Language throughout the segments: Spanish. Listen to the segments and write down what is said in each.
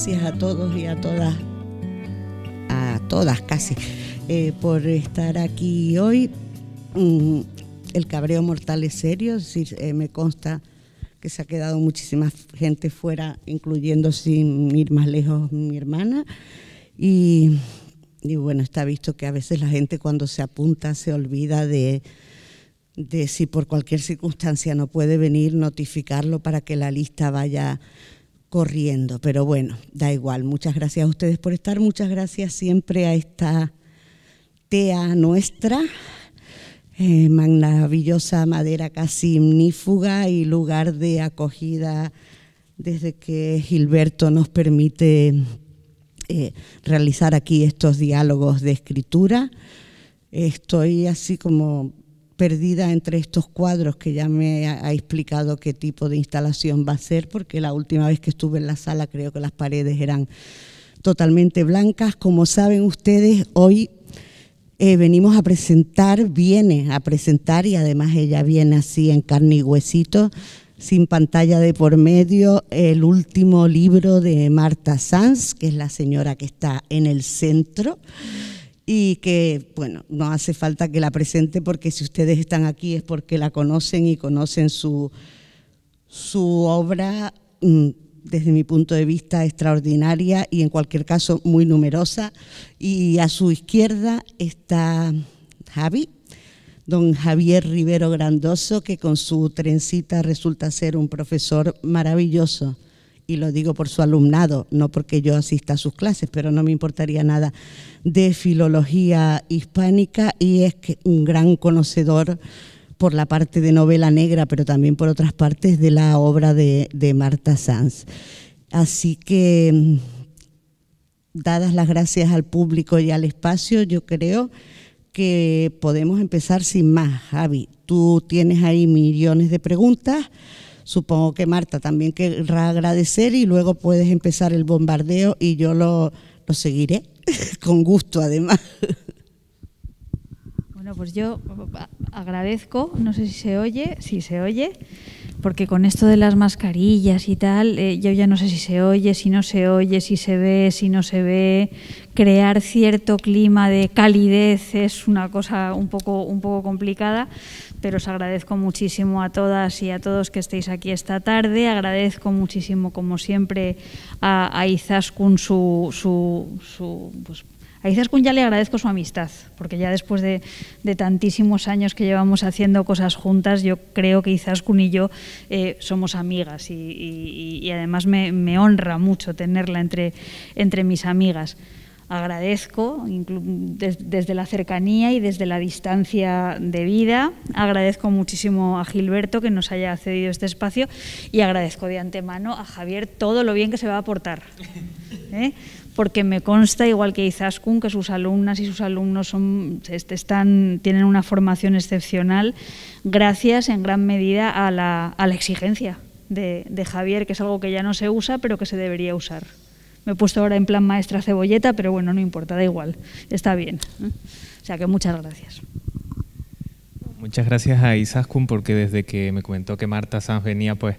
gracias a todos y a todas casi, por estar aquí hoy. El cabreo mortal es serio, es decir, me consta que se ha quedado muchísima gente fuera, incluyendo, sin ir más lejos, mi hermana. Y bueno, está visto que a veces la gente cuando se apunta se olvida de si por cualquier circunstancia no puede venir, notificarlo para que la lista vaya corriendo. Pero bueno, da igual. Muchas gracias a ustedes por estar. Muchas gracias siempre a esta tea nuestra, maravillosa madera casi ignífuga y lugar de acogida desde que Gilberto nos permite realizar aquí estos diálogos de escritura. Estoy así como perdida entre estos cuadros que ya me ha explicado qué tipo de instalación va a ser, porque la última vez que estuve en la sala creo que las paredes eran totalmente blancas. Como saben ustedes, hoy venimos a presentar, viene a presentar, y además ella viene así en carne y huesito, sin pantalla de por medio, el último libro de Marta Sanz, que es la señora que está en el centro, y que, bueno, no hace falta que la presente porque si ustedes están aquí es porque la conocen y conocen su obra, desde mi punto de vista extraordinaria y en cualquier caso muy numerosa. Y a su izquierda está Javi, don Javier Rivero Grandoso, que con su trencita resulta ser un profesor maravilloso. Y lo digo por su alumnado, no porque yo asista a sus clases, pero no me importaría nada, de filología hispánica, y es un gran conocedor por la parte de novela negra, pero también por otras partes de la obra de Marta Sanz. Así que, dadas las gracias al público y al espacio, yo creo que podemos empezar sin más. Javi, tú tienes ahí millones de preguntas. Supongo que Marta también querrá agradecer y luego puedes empezar el bombardeo y yo lo seguiré, con gusto además. Bueno, pues yo agradezco, no sé si se oye, porque con esto de las mascarillas y tal, yo ya no sé si se oye, si no se oye, si se ve, si no se ve. Crear cierto clima de calidez es una cosa un poco complicada, pero os agradezco muchísimo a todas y a todos que estéis aquí esta tarde. Agradezco muchísimo, como siempre, a Izaskun pues, a Izaskun ya le agradezco su amistad, porque ya después de tantísimos años que llevamos haciendo cosas juntas, yo creo que Izaskun y yo somos amigas y además me honra mucho tenerla entre mis amigas. Agradezco desde la cercanía y desde la distancia de vida. Agradezco muchísimo a Gilberto que nos haya cedido este espacio y agradezco de antemano a Javier todo lo bien que se va a aportar, porque me consta, igual que Izaskun, que sus alumnas y sus alumnos tienen una formación excepcional gracias en gran medida a la exigencia de Javier, que es algo que ya no se usa pero que se debería usar. Me he puesto ahora en plan maestra cebolleta, pero bueno, no importa, da igual, está bien. O sea que muchas gracias. Muchas gracias a Izaskun, porque desde que me comentó que Marta Sanz venía, pues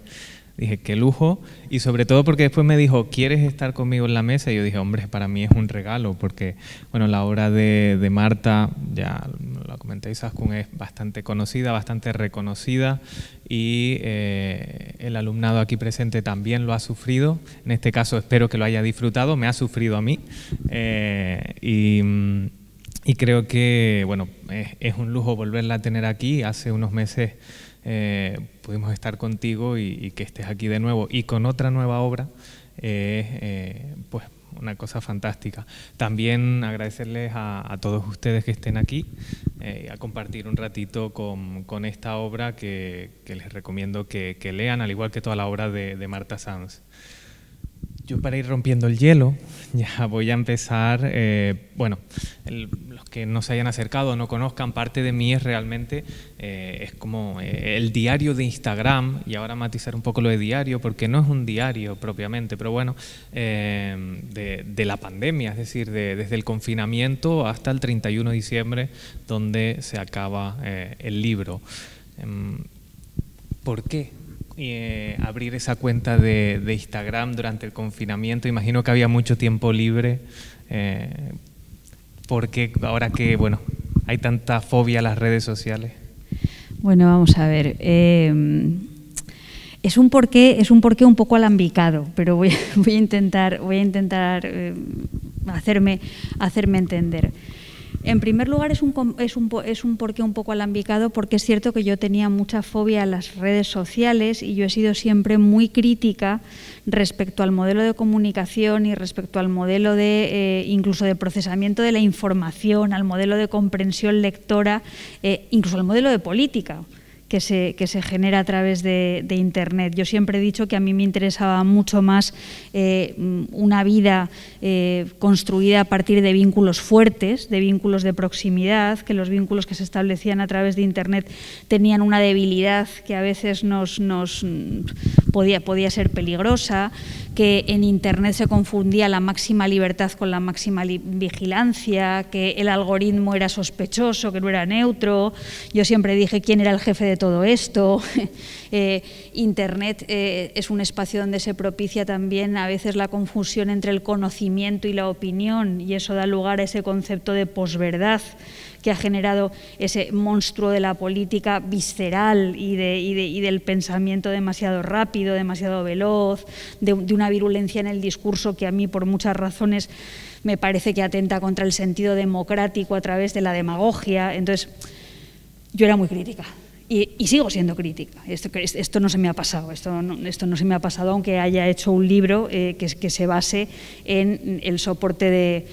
dije, qué lujo, y sobre todo porque después me dijo, ¿quieres estar conmigo en la mesa? Y yo dije, hombre, para mí es un regalo, porque bueno, la obra de Marta, ya lo comenté, Izaskun, es bastante conocida, bastante reconocida, y el alumnado aquí presente también lo ha sufrido. En este caso espero que lo haya disfrutado, me ha sufrido a mí, y creo que bueno, es un lujo volverla a tener aquí. Hace unos meses pudimos estar contigo y que estés aquí de nuevo y con otra nueva obra, pues una cosa fantástica. También agradecerles a todos ustedes que estén aquí, a compartir un ratito con esta obra que les recomiendo que lean, al igual que toda la obra de Marta Sanz. Yo, para ir rompiendo el hielo, ya voy a empezar. Bueno, los que no se hayan acercado o no conozcan, parte de mí es realmente, es como el diario de Instagram, y ahora matizar un poco lo de diario, porque no es un diario propiamente, pero bueno, de la pandemia, es decir, desde el confinamiento hasta el 31 de diciembre, donde se acaba el libro. ¿Por qué abrir esa cuenta de Instagram durante el confinamiento? Imagino que había mucho tiempo libre, porque ahora que bueno, hay tanta fobia a las redes sociales. Bueno, vamos a ver. Es un porqué un poco alambicado, pero voy a intentar hacerme entender. En primer lugar, es un porqué un poco alambicado, porque es cierto que yo tenía mucha fobia a las redes sociales y yo he sido siempre muy crítica respecto al modelo de comunicación y respecto al modelo de incluso de procesamiento de la información, al modelo de comprensión lectora, incluso al modelo de política que se genera a través de Internet. Yo siempre he dicho que a mí me interesaba mucho más una vida construida a partir de vínculos fuertes, de vínculos de proximidad, que los vínculos que se establecían a través de Internet tenían una debilidad que a veces podía ser peligrosa, que en Internet se confundía la máxima libertad con la máxima vigilancia, que el algoritmo era sospechoso, que no era neutro. Yo siempre dije quién era el jefe de todo esto. Internet es un espacio donde se propicia también a veces la confusión entre el conocimiento y la opinión, y eso da lugar a ese concepto de posverdad que ha generado ese monstruo de la política visceral y del pensamiento demasiado rápido, demasiado veloz, de una virulencia en el discurso que a mí, por muchas razones, me parece que atenta contra el sentido democrático a través de la demagogia. Entonces, yo era muy crítica. Y sigo siendo crítica. Esto no se me ha pasado. Esto no se me ha pasado, aunque haya hecho un libro que se base en el soporte de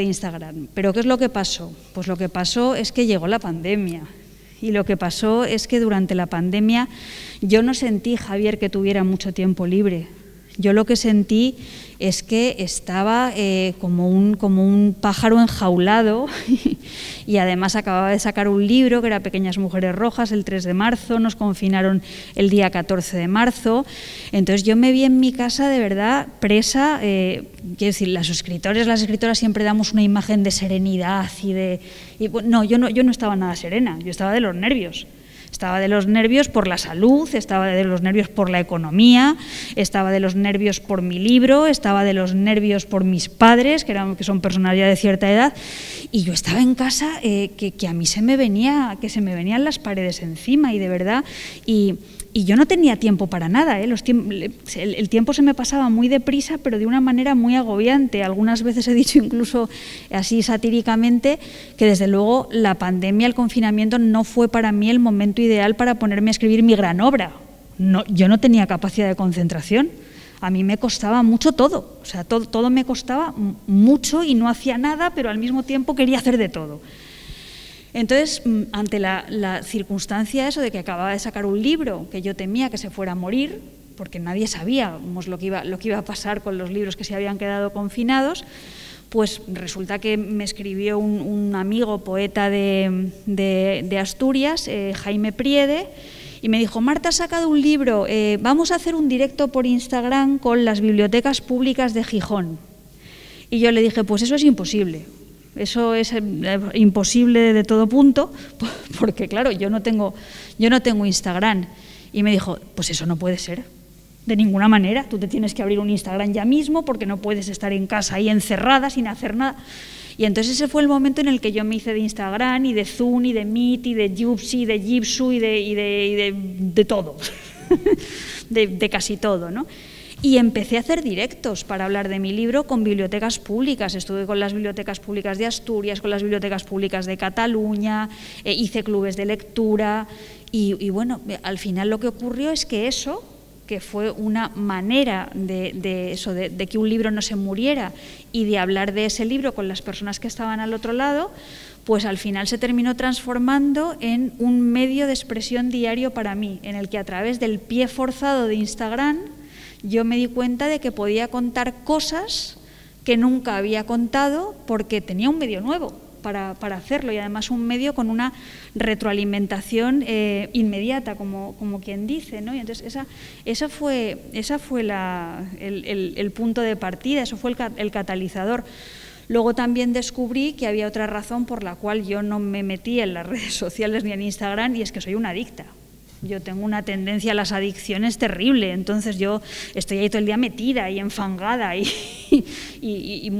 Instagram. ¿Pero qué es lo que pasó? Pues lo que pasó es que llegó la pandemia. Y lo que pasó es que durante la pandemia yo no sentí, Javier, que tuviera mucho tiempo libre. Yo lo que sentí es que estaba como un pájaro enjaulado y además acababa de sacar un libro que era Pequeñas Mujeres Rojas el 3 de marzo, nos confinaron el día 14 de marzo, entonces yo me vi en mi casa de verdad presa, quiero decir, las escritoras siempre damos una imagen de serenidad no, yo no estaba nada serena, yo estaba de los nervios. Estaba de los nervios por la salud, estaba de los nervios por la economía, estaba de los nervios por mi libro, estaba de los nervios por mis padres, que son personas ya de cierta edad, y yo estaba en casa que a mí se me venían las paredes encima, y de verdad, y yo no tenía tiempo para nada, el tiempo se me pasaba muy deprisa, pero de una manera muy agobiante. Algunas veces he dicho, incluso así satíricamente, que desde luego la pandemia, el confinamiento, no fue para mí el momento ideal para ponerme a escribir mi gran obra. Yo no tenía capacidad de concentración. A mí me costaba mucho todo, o sea, todo me costaba mucho y no hacía nada, pero al mismo tiempo quería hacer de todo. Entonces, ante la circunstancia eso de que acababa de sacar un libro que yo temía que se fuera a morir, porque nadie sabíamos lo que iba a pasar con los libros que se habían quedado confinados, pues resulta que me escribió un amigo poeta de Asturias, Jaime Priede, y me dijo: Marta ha sacado un libro, vamos a hacer un directo por Instagram con las bibliotecas públicas de Gijón. Y yo le dije: pues eso es imposible. Eso es imposible de todo punto, porque claro, yo no tengo Instagram. Y me dijo: pues eso no puede ser, de ninguna manera, tú te tienes que abrir un Instagram ya mismo, porque no puedes estar en casa ahí encerrada sin hacer nada. Y entonces ese fue el momento en el que yo me hice de Instagram y de Zoom y de Meet y de Jupsi y de Jitsu y de todo, de casi todo, ¿no? Y empecé a hacer directos para hablar de mi libro con bibliotecas públicas. Estuve con las bibliotecas públicas de Asturias, con las bibliotecas públicas de Cataluña, hice clubes de lectura y bueno, al final lo que ocurrió es que eso, que fue una manera de que un libro no se muriera y de hablar de ese libro con las personas que estaban al otro lado, pues al final se terminó transformando en un medio de expresión diario para mí, en el que a través del pie forzado de Instagram yo me di cuenta de que podía contar cosas que nunca había contado porque tenía un medio nuevo para hacerlo, y además un medio con una retroalimentación inmediata, como quien dice, ¿no? Y entonces esa fue el punto de partida, eso fue el catalizador. Luego también descubrí que había otra razón por la cual yo no me metía en las redes sociales ni en Instagram, y es que soy una adicta. Yo tengo una tendencia a las adicciones terrible, entonces yo estoy ahí todo el día metida y enfangada y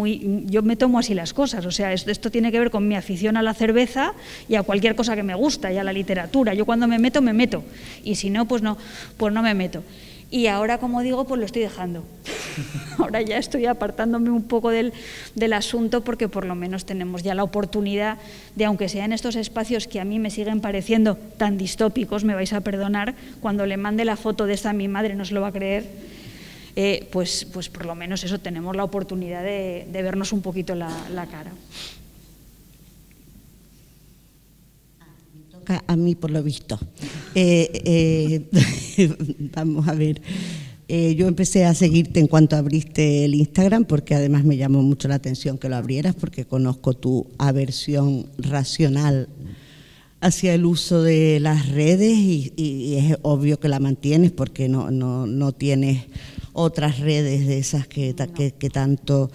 yo me tomo así las cosas. O sea, esto tiene que ver con mi afición a la cerveza y a cualquier cosa que me gusta y a la literatura. Yo cuando me meto, y si no, pues no me meto. Y ahora, como digo, pues lo estoy dejando. Ahora ya estoy apartándome un poco del asunto, porque por lo menos tenemos ya la oportunidad de, aunque sea en estos espacios que a mí me siguen pareciendo tan distópicos, me vais a perdonar, cuando le mande la foto de esta a mi madre no se lo va a creer, pues por lo menos eso, tenemos la oportunidad de vernos un poquito la cara. A mí, por lo visto. Vamos a ver. Yo empecé a seguirte en cuanto abriste el Instagram, porque además me llamó mucho la atención que lo abrieras, porque conozco tu aversión racional hacia el uso de las redes y es obvio que la mantienes, porque no tienes otras redes de esas que tanto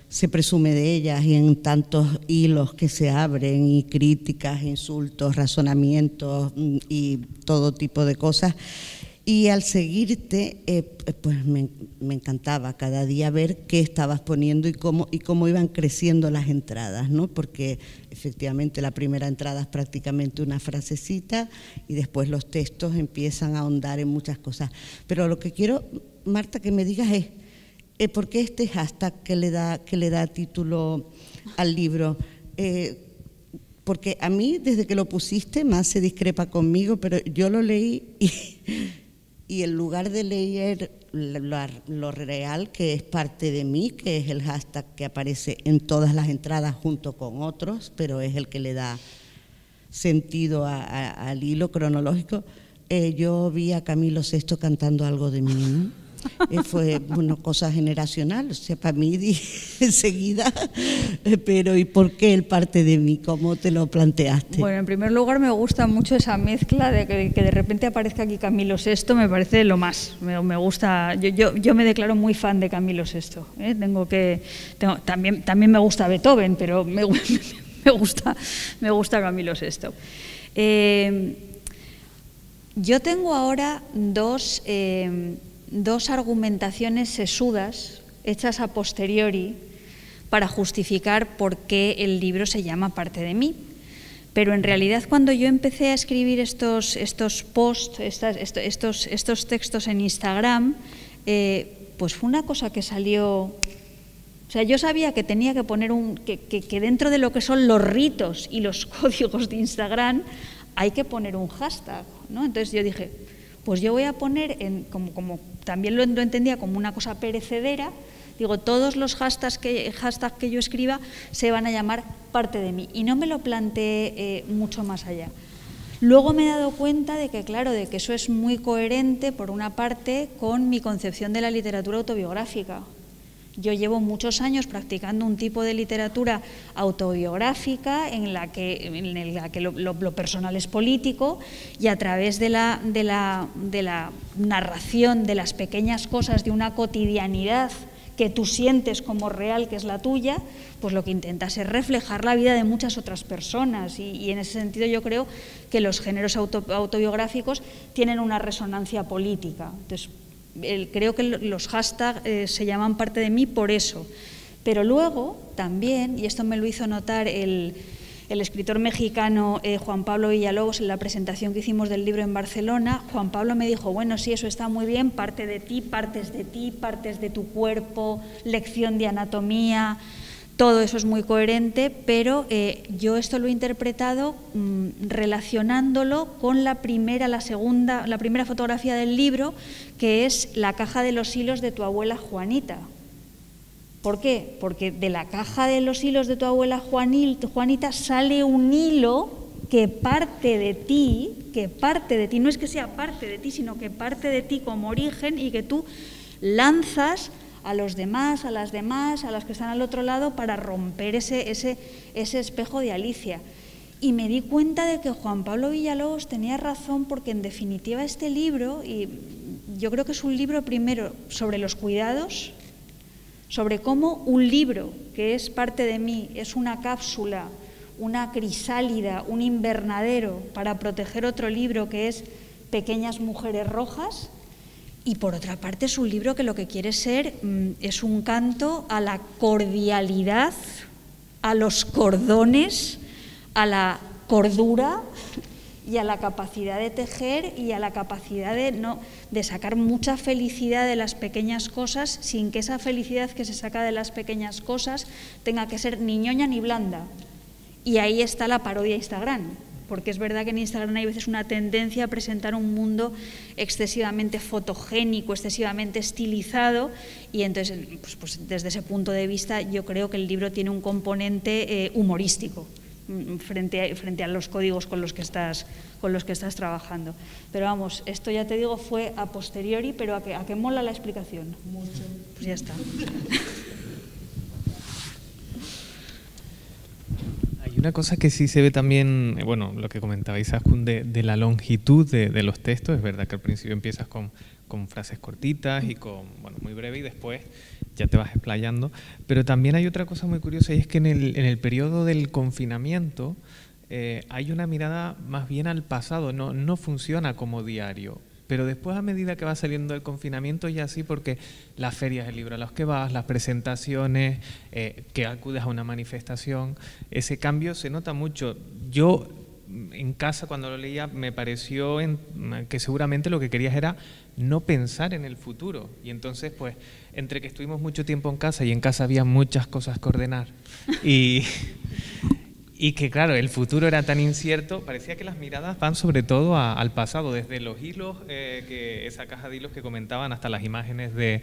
se presume de ellas, y en tantos hilos que se abren, y críticas, insultos, razonamientos y todo tipo de cosas. Y al seguirte, pues me encantaba cada día ver qué estabas poniendo y cómo iban creciendo las entradas, ¿no? Porque efectivamente la primera entrada es prácticamente una frasecita y después los textos empiezan a ahondar en muchas cosas. Pero lo que quiero, Marta, que me digas es, ¿por qué este hashtag que le da título al libro? Porque a mí, desde que lo pusiste, más se discrepa conmigo, pero yo lo leí y en lugar de leer lo real, que es parte de mí, que es el hashtag que aparece en todas las entradas junto con otros, pero es el que le da sentido al hilo cronológico, yo vi a Camilo VI cantando Algo de mí, ¿no? Fue una cosa generacional, o sea, para mí enseguida, pero ¿y por qué el parte de mí? ¿Cómo te lo planteaste? Bueno, en primer lugar me gusta mucho esa mezcla de que de repente aparezca aquí Camilo VI, me parece lo más, me gusta, yo me declaro muy fan de Camilo VI, también me gusta Beethoven, pero me gusta Camilo VI. Yo tengo ahora dos argumentaciones sesudas hechas a posteriori para justificar por qué el libro se llama Parte de mí. Pero en realidad, cuando yo empecé a escribir estos posts, estos textos en Instagram, pues fue una cosa que salió. O sea, yo sabía que tenía que poner que dentro de lo que son los ritos y los códigos de Instagram hay que poner un hashtag, ¿no? Entonces yo dije, pues yo voy a poner, como también lo entendía como una cosa perecedera, digo, todos los hashtags que yo escriba se van a llamar Parte de mí, y no me lo planteé mucho más allá. Luego me he dado cuenta de que, claro, de que eso es muy coherente, por una parte, con mi concepción de la literatura autobiográfica. Yo llevo muchos años practicando un tipo de literatura autobiográfica en la que lo personal es político, y a través de la narración de las pequeñas cosas de una cotidianidad que tú sientes como real, que es la tuya, pues lo que intentas es reflejar la vida de muchas otras personas, y en ese sentido yo creo que los géneros autobiográficos tienen una resonancia política. Entonces, creo que los hashtags se llaman Parte de mí por eso. Pero luego también, y esto me lo hizo notar el escritor mexicano Juan Pablo Villalobos en la presentación que hicimos del libro en Barcelona, Juan Pablo me dijo, bueno, sí, eso está muy bien, parte de ti, partes de tu cuerpo, lección de anatomía, todo eso es muy coherente, pero yo esto lo he interpretado relacionándolo con la primera fotografía del libro, que es la caja de los hilos de tu abuela Juanita. ¿Por qué? Porque de la caja de los hilos de tu abuela Juanita sale un hilo que parte de ti, no es que sea parte de ti, sino que parte de ti como origen, y que tú lanzas a los demás, a las que están al otro lado, para romper ese espejo de Alicia. Y me di cuenta de que Juan Pablo Villalobos tenía razón, porque en definitiva este libro, y yo creo que es un libro primero sobre los cuidados, sobre cómo un libro que es Parte de mí es una cápsula, una crisálida, un invernadero para proteger otro libro que es Pequeñas mujeres rojas, y por otra parte es un libro que lo que quiere ser es un canto a la cordialidad, a los cordones, a la cordura y a la capacidad de tejer y a la capacidad de sacar mucha felicidad de las pequeñas cosas, sin que esa felicidad que se saca de las pequeñas cosas tenga que ser ni ñoña ni blanda. Y ahí está la parodia Instagram, porque es verdad que en Instagram hay veces una tendencia a presentar un mundo excesivamente fotogénico, excesivamente estilizado, y entonces pues desde ese punto de vista yo creo que el libro tiene un componente humorístico frente a los códigos con los que estás trabajando. Pero vamos, esto ya te digo fue a posteriori, pero ¿a qué mola la explicación? Mucho. Pues ya está. Hay una cosa que sí se ve también, bueno, lo que comentaba Izaskun de la longitud de los textos. Es verdad que al principio empiezas con frases cortitas y bueno, muy breve, y después ya te vas explayando. Pero también hay otra cosa muy curiosa, y es que en el periodo del confinamiento hay una mirada más bien al pasado, no funciona como diario. Pero después, a medida que va saliendo el confinamiento, ya sí, porque las ferias del libro a las que vas, las presentaciones, que acudes a una manifestación, ese cambio se nota mucho. Yo, en casa, cuando lo leía, me pareció que seguramente lo que querías era no pensar en el futuro. Y entonces, pues, entre que estuvimos mucho tiempo en casa, y en casa había muchas cosas que ordenar, y que, claro, el futuro era tan incierto, parecía que las miradas van sobre todo al pasado, desde los hilos, esa caja de hilos que comentaban, hasta las imágenes de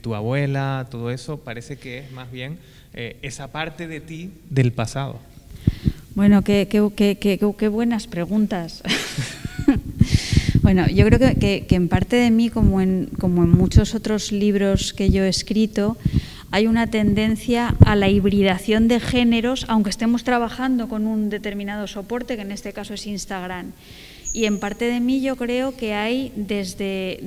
tu abuela, todo eso, parece que es más bien esa parte de ti del pasado. Bueno, qué buenas preguntas. Bueno, yo creo que en parte de mí, como en muchos otros libros que yo he escrito, hay una tendencia a la hibridación de géneros, aunque estemos trabajando con un determinado soporte, que en este caso es Instagram. Y en parte de mí yo creo que hay desde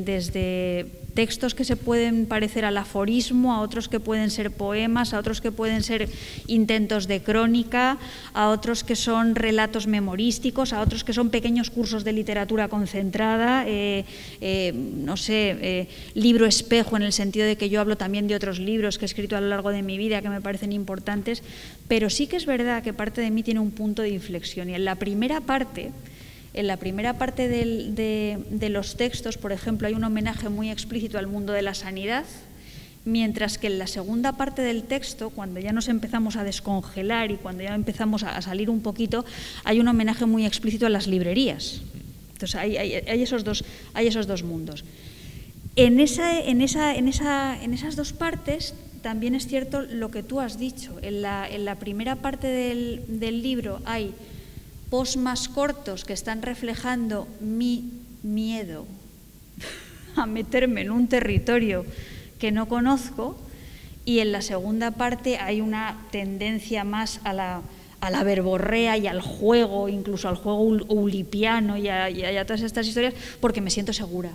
textos que se pueden parecer al aforismo, a otros que pueden ser poemas, a otros que pueden ser intentos de crónica, a otros que son relatos memorísticos, a otros que son pequeños cursos de literatura concentrada, no sé, libro espejo, en el sentido de que yo hablo también de otros libros que he escrito a lo largo de mi vida que me parecen importantes, pero sí que es verdad que parte de mí tiene un punto de inflexión, y en la primera parte de los textos, por ejemplo, hay un homenaje muy explícito al mundo de la sanidad, mientras que en la segunda parte del texto, cuando ya nos empezamos a descongelar y cuando ya empezamos a salir un poquito, hay un homenaje muy explícito a las librerías. Entonces hay esos dos mundos. En esas dos partes también es cierto lo que tú has dicho. En la primera parte del libro hay posts más cortos que están reflejando mi miedo a meterme en un territorio que no conozco, y en la segunda parte hay una tendencia más a la verborrea y al juego, incluso al juego ulipiano y a todas estas historias, porque me siento segura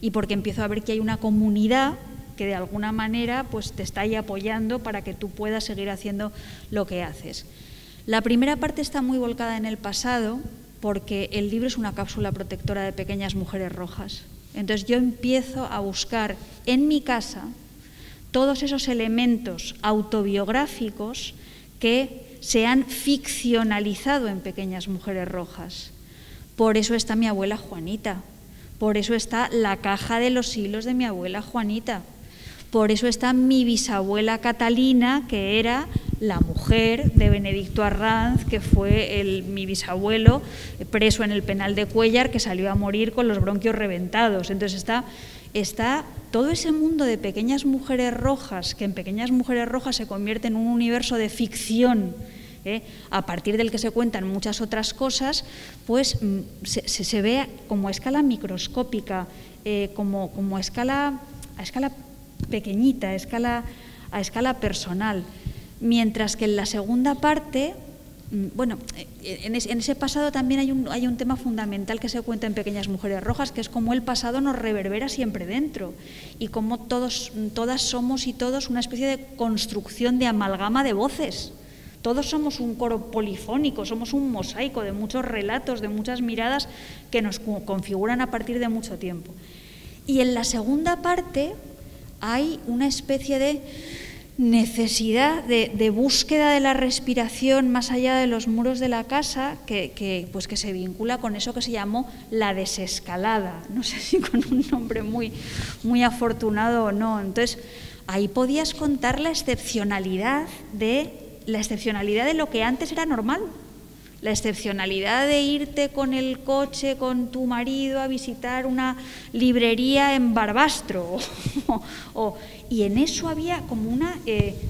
y porque empiezo a ver que hay una comunidad que de alguna manera pues te está ahí apoyando para que tú puedas seguir haciendo lo que haces. La primera parte está muy volcada en el pasado, porque el libro es una cápsula protectora de pequeñas mujeres rojas. Entonces yo empiezo a buscar en mi casa todos esos elementos autobiográficos que se han ficcionalizado en pequeñas mujeres rojas. Por eso está mi abuela Juanita, por eso está la caja de los hilos de mi abuela Juanita, por eso está mi bisabuela Catalina, que era la mujer de Benedicto Arranz, que fue mi bisabuelo preso en el penal de Cuéllar, que salió a morir con los bronquios reventados. Entonces está todo ese mundo de pequeñas mujeres rojas, que en Pequeñas Mujeres Rojas se convierte en un universo de ficción, a partir del que se cuentan muchas otras cosas, pues se ve como a escala microscópica, como a escala pequeñita, a escala personal. Mientras que en la segunda parte, bueno, en ese pasado también hay un tema fundamental que se cuenta en Pequeñas Mujeres Rojas, que es cómo el pasado nos reverbera siempre dentro y cómo todas somos y todos una especie de construcción de amalgama de voces, Todos somos un coro polifónico, somos un mosaico de muchos relatos, de muchas miradas que nos configuran a partir de mucho tiempo. Y en la segunda parte hay una especie de necesidad de búsqueda de la respiración más allá de los muros de la casa que se vincula con eso que se llamó la desescalada. No sé si con un nombre muy, muy afortunado o no. Entonces, ahí podías contar la excepcionalidad de lo que antes era normal. La excepcionalidad de irte con el coche, con tu marido, a visitar una librería en Barbastro. Y en eso había como una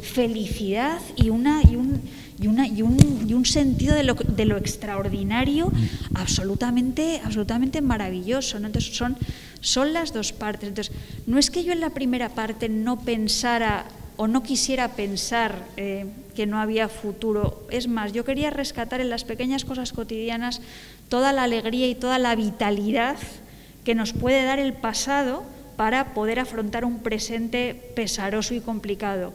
felicidad y un sentido de lo extraordinario absolutamente maravilloso, ¿no? Entonces son las dos partes. Entonces, no es que yo en la primera parte no pensara o no quisiera pensar que no había futuro. Es más, yo quería rescatar en las pequeñas cosas cotidianas toda la alegría y toda la vitalidad que nos puede dar el pasado para poder afrontar un presente pesaroso y complicado.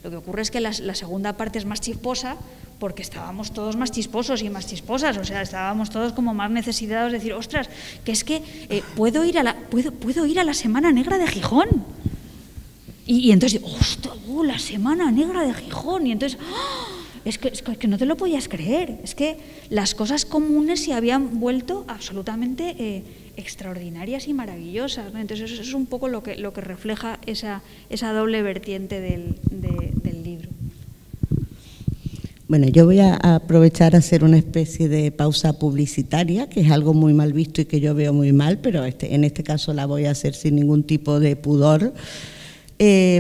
Lo que ocurre es que la segunda parte es más chisposa porque estábamos todos más chisposos y más chisposas, o sea, estábamos todos como más necesitados de decir, ostras, que es que puedo ir a la Semana Negra de Gijón. Y entonces, ¡ostras! La Semana Negra de Gijón. Y entonces, es que no te lo podías creer. Es que las cosas comunes se habían vuelto absolutamente extraordinarias y maravillosas, ¿no? Entonces, eso es un poco lo que refleja esa doble vertiente del libro. Bueno, yo voy a aprovechar a hacer una especie de pausa publicitaria, que es algo muy mal visto y que yo veo muy mal, pero en este caso la voy a hacer sin ningún tipo de pudor.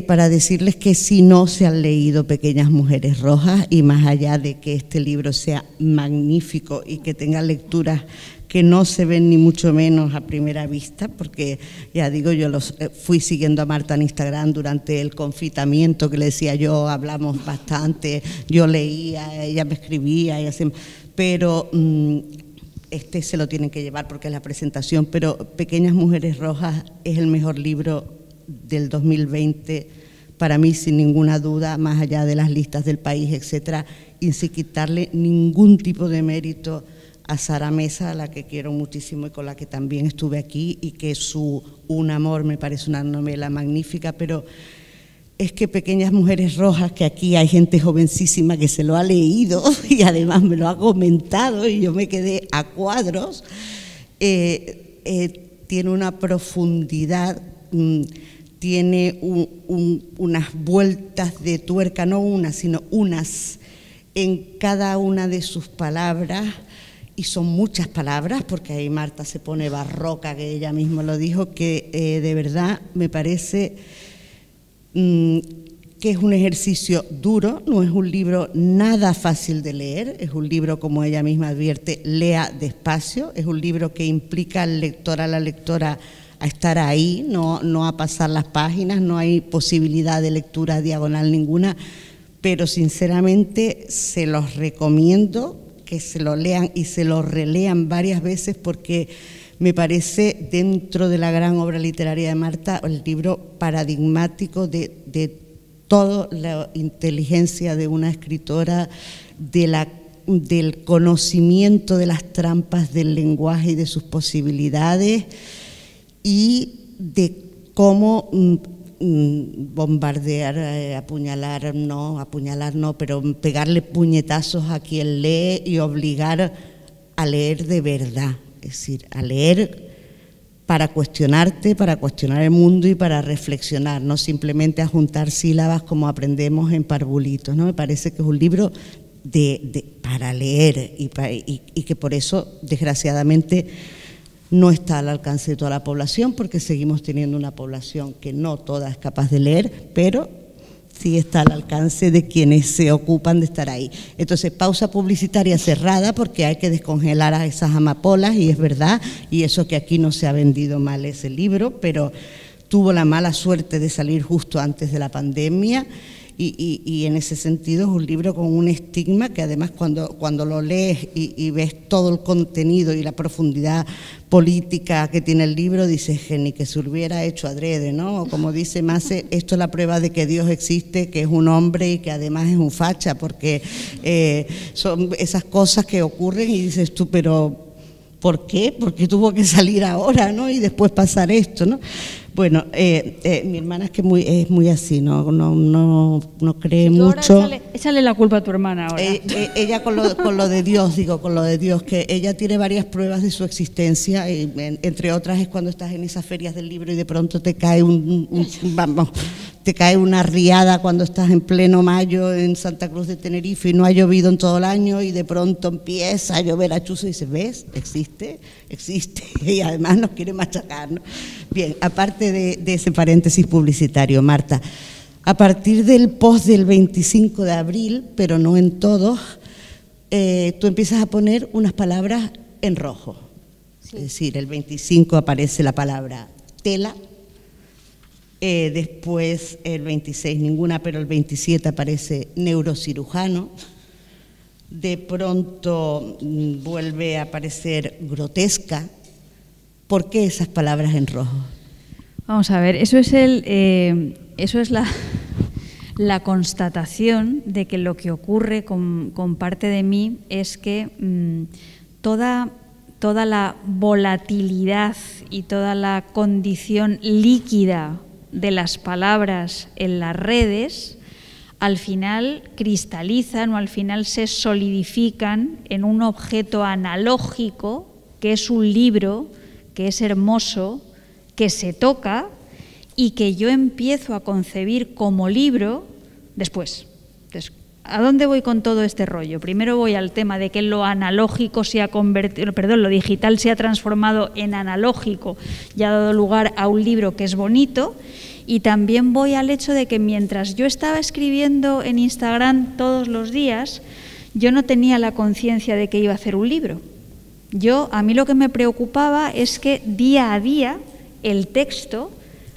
Para decirles que si no se han leído Pequeñas Mujeres Rojas, y más allá de que este libro sea magnífico y que tenga lecturas que no se ven ni mucho menos a primera vista, porque ya digo, yo fui siguiendo a Marta en Instagram durante el confinamiento, que le decía yo, hablamos bastante, yo leía, ella me escribía, pero se lo tienen que llevar porque es la presentación, pero Pequeñas Mujeres Rojas es el mejor libro del 2020, para mí sin ninguna duda, más allá de las listas del país, etcétera, y sin quitarle ningún tipo de mérito a Sara Mesa, a la que quiero muchísimo y con la que también estuve aquí, y que Un amor me parece una novela magnífica, pero es que Pequeñas Mujeres Rojas, que aquí hay gente jovencísima que se lo ha leído y además me lo ha comentado y yo me quedé a cuadros, tiene una profundidad, tiene unas vueltas de tuerca, no una, sino unas en cada una de sus palabras, y son muchas palabras, porque ahí Marta se pone barroca, que ella misma lo dijo, que de verdad me parece que es un ejercicio duro, no es un libro nada fácil de leer, es un libro, como ella misma advierte, lea despacio, es un libro que implica al lector, a la lectora, a estar ahí, no a pasar las páginas, no hay posibilidad de lectura diagonal ninguna, pero sinceramente se los recomiendo que se lo lean y se lo relean varias veces, porque me parece, dentro de la gran obra literaria de Marta, el libro paradigmático de toda la inteligencia de una escritora, del conocimiento de las trampas del lenguaje y de sus posibilidades, y de cómo bombardear, apuñalar no, pero pegarle puñetazos a quien lee y obligar a leer de verdad, es decir, a leer para cuestionarte, para cuestionar el mundo y para reflexionar, no simplemente a juntar sílabas como aprendemos en parvulitos, ¿no? Me parece que es un libro para leer y que por eso, desgraciadamente, no está al alcance de toda la población, porque seguimos teniendo una población que no toda es capaz de leer, pero sí está al alcance de quienes se ocupan de estar ahí. Entonces, pausa publicitaria cerrada, porque hay que descongelar a esas amapolas, y es verdad, y eso que aquí no se ha vendido mal ese libro, pero tuvo la mala suerte de salir justo antes de la pandemia, y en ese sentido es un libro con un estigma que además cuando lo lees y ves todo el contenido y la profundidad política que tiene el libro, dices que ni que se hubiera hecho adrede, ¿no? O como dice Mace, esto es la prueba de que Dios existe, que es un hombre y que además es un facha, porque son esas cosas que ocurren y dices tú, pero ¿por qué? Porque tuvo que salir ahora, ¿no? Y después pasar esto, ¿no? Bueno, mi hermana es que es muy así, no cree mucho. Échale la culpa a tu hermana ahora. Ella con lo de Dios, con lo de Dios, que ella tiene varias pruebas de su existencia, y, entre otras es cuando estás en esas ferias del libro y de pronto te cae te cae una riada cuando estás en pleno mayo en Santa Cruz de Tenerife y no ha llovido en todo el año y de pronto empieza a llover a chuzo y dices, ¿ves? Existe y además nos quiere machacar, ¿no? Bien, aparte de ese paréntesis publicitario, Marta, a partir del post del 25 de abril, pero no en todos, tú empiezas a poner unas palabras en rojo. Sí. Es decir, el 25 aparece la palabra tela, después el 26 ninguna, pero el 27 aparece neurocirujano, de pronto vuelve a aparecer grotesca. ¿Por qué esas palabras en rojo? Vamos a ver, eso es la constatación de que lo que ocurre con parte de mí es que toda la volatilidad y toda la condición líquida de las palabras en las redes al final cristalizan o al final se solidifican en un objeto analógico que es un libro, que es hermoso, que se toca y que yo empiezo a concebir como libro después. Entonces, ¿a dónde voy con todo este rollo? Primero voy al tema de que lo analógico se ha convertido, lo digital se ha transformado en analógico y ha dado lugar a un libro que es bonito, y también voy al hecho de que mientras yo estaba escribiendo en Instagram todos los días, yo no tenía la conciencia de que iba a hacer un libro. A mí lo que me preocupaba es que día a día el texto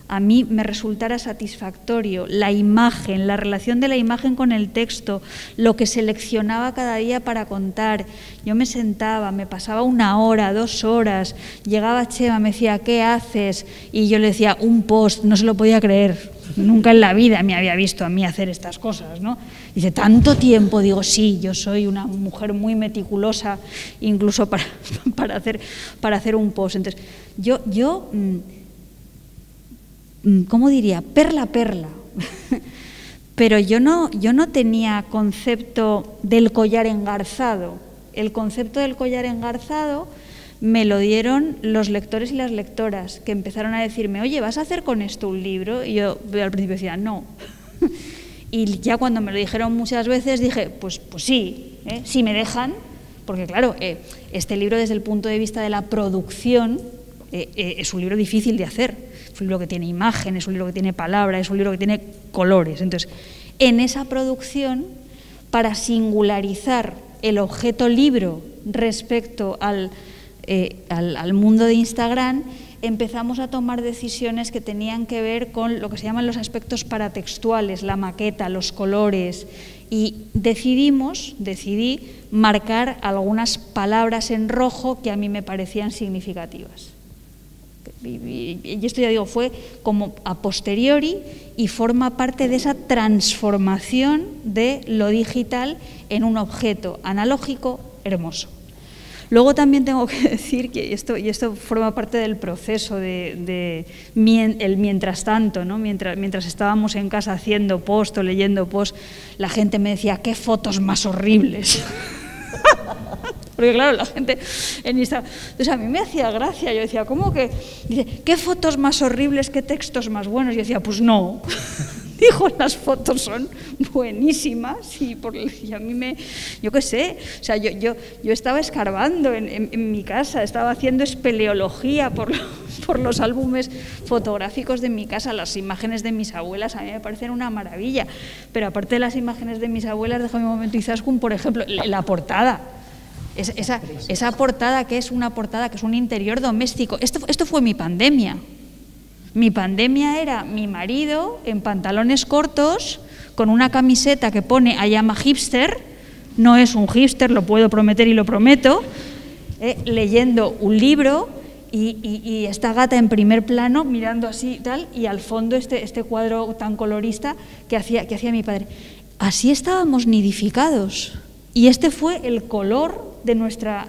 a mí me resultara satisfactorio, la imagen, la relación de la imagen con el texto, lo que seleccionaba cada día para contar. Yo me sentaba, me pasaba 1 hora, 2 horas, llegaba Chema, me decía, ¿qué haces? Y yo le decía, un post, no se lo podía creer, nunca en la vida me había visto a mí hacer estas cosas, ¿no? Dice, ¿tanto tiempo? Digo, sí, yo soy una mujer muy meticulosa, incluso para hacer un post. Entonces, yo ¿cómo diría? Perla. Pero yo no tenía concepto del collar engarzado. El concepto del collar engarzado me lo dieron los lectores y las lectoras, que empezaron a decirme, oye, ¿vas a hacer con esto un libro? Y yo al principio decía, no. Y ya cuando me lo dijeron muchas veces dije, pues sí, si me dejan, porque claro, este libro desde el punto de vista de la producción es un libro difícil de hacer. Es un libro que tiene imágenes, es un libro que tiene palabras, es un libro que tiene colores. Entonces, en esa producción, para singularizar el objeto libro respecto al mundo de Instagram, empezamos a tomar decisiones que tenían que ver con lo que se llaman los aspectos paratextuales, la maqueta, los colores, y decidí marcar algunas palabras en rojo que a mí me parecían significativas. Y esto, ya digo, fue como a posteriori y forma parte de esa transformación de lo digital en un objeto analógico hermoso. Luego también tengo que decir que esto forma parte del proceso el mientras tanto, ¿no? Mientras estábamos en casa haciendo post o leyendo post, la gente me decía, qué fotos más horribles. Porque claro, la gente en Instagram... Entonces a mí me hacía gracia, yo decía, ¿cómo que? Dice, ¿qué fotos más horribles, qué textos más buenos? Y yo decía, pues no. Dijo, las fotos son buenísimas y a mí yo qué sé, o sea, yo estaba escarbando en mi casa, estaba haciendo espeleología por los álbumes fotográficos de mi casa, las imágenes de mis abuelas a mí me parecen una maravilla, pero aparte de las imágenes de mis abuelas, déjame un momento, Izaskun, por ejemplo, la portada. Esa portada que es una portada que es un interior doméstico. Esto fue mi pandemia. Mi pandemia era mi marido en pantalones cortos con una camiseta que pone I am a hipster, no es un hipster, lo puedo prometer y lo prometo, leyendo un libro y esta gata en primer plano mirando así y tal, y al fondo este cuadro tan colorista que hacía mi padre. Así estábamos nidificados y este fue el color de nuestra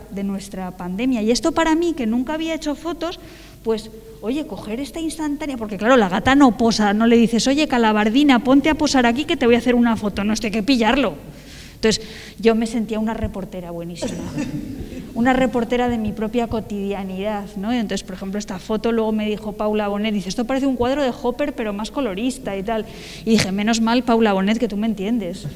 pandemia. Y esto para mí, que nunca había hecho fotos, pues, oye, coger esta instantánea, porque claro, la gata no posa, no le dices, oye, Calabardina, ponte a posar aquí que te voy a hacer una foto, no, esto hay que pillarlo. Entonces, yo me sentía una reportera buenísima, una reportera de mi propia cotidianidad, ¿no? Y entonces, por ejemplo, esta foto luego me dijo Paula Bonet, dice, esto parece un cuadro de Hopper, pero más colorista y tal. Y dije, menos mal, Paula Bonet, que tú me entiendes,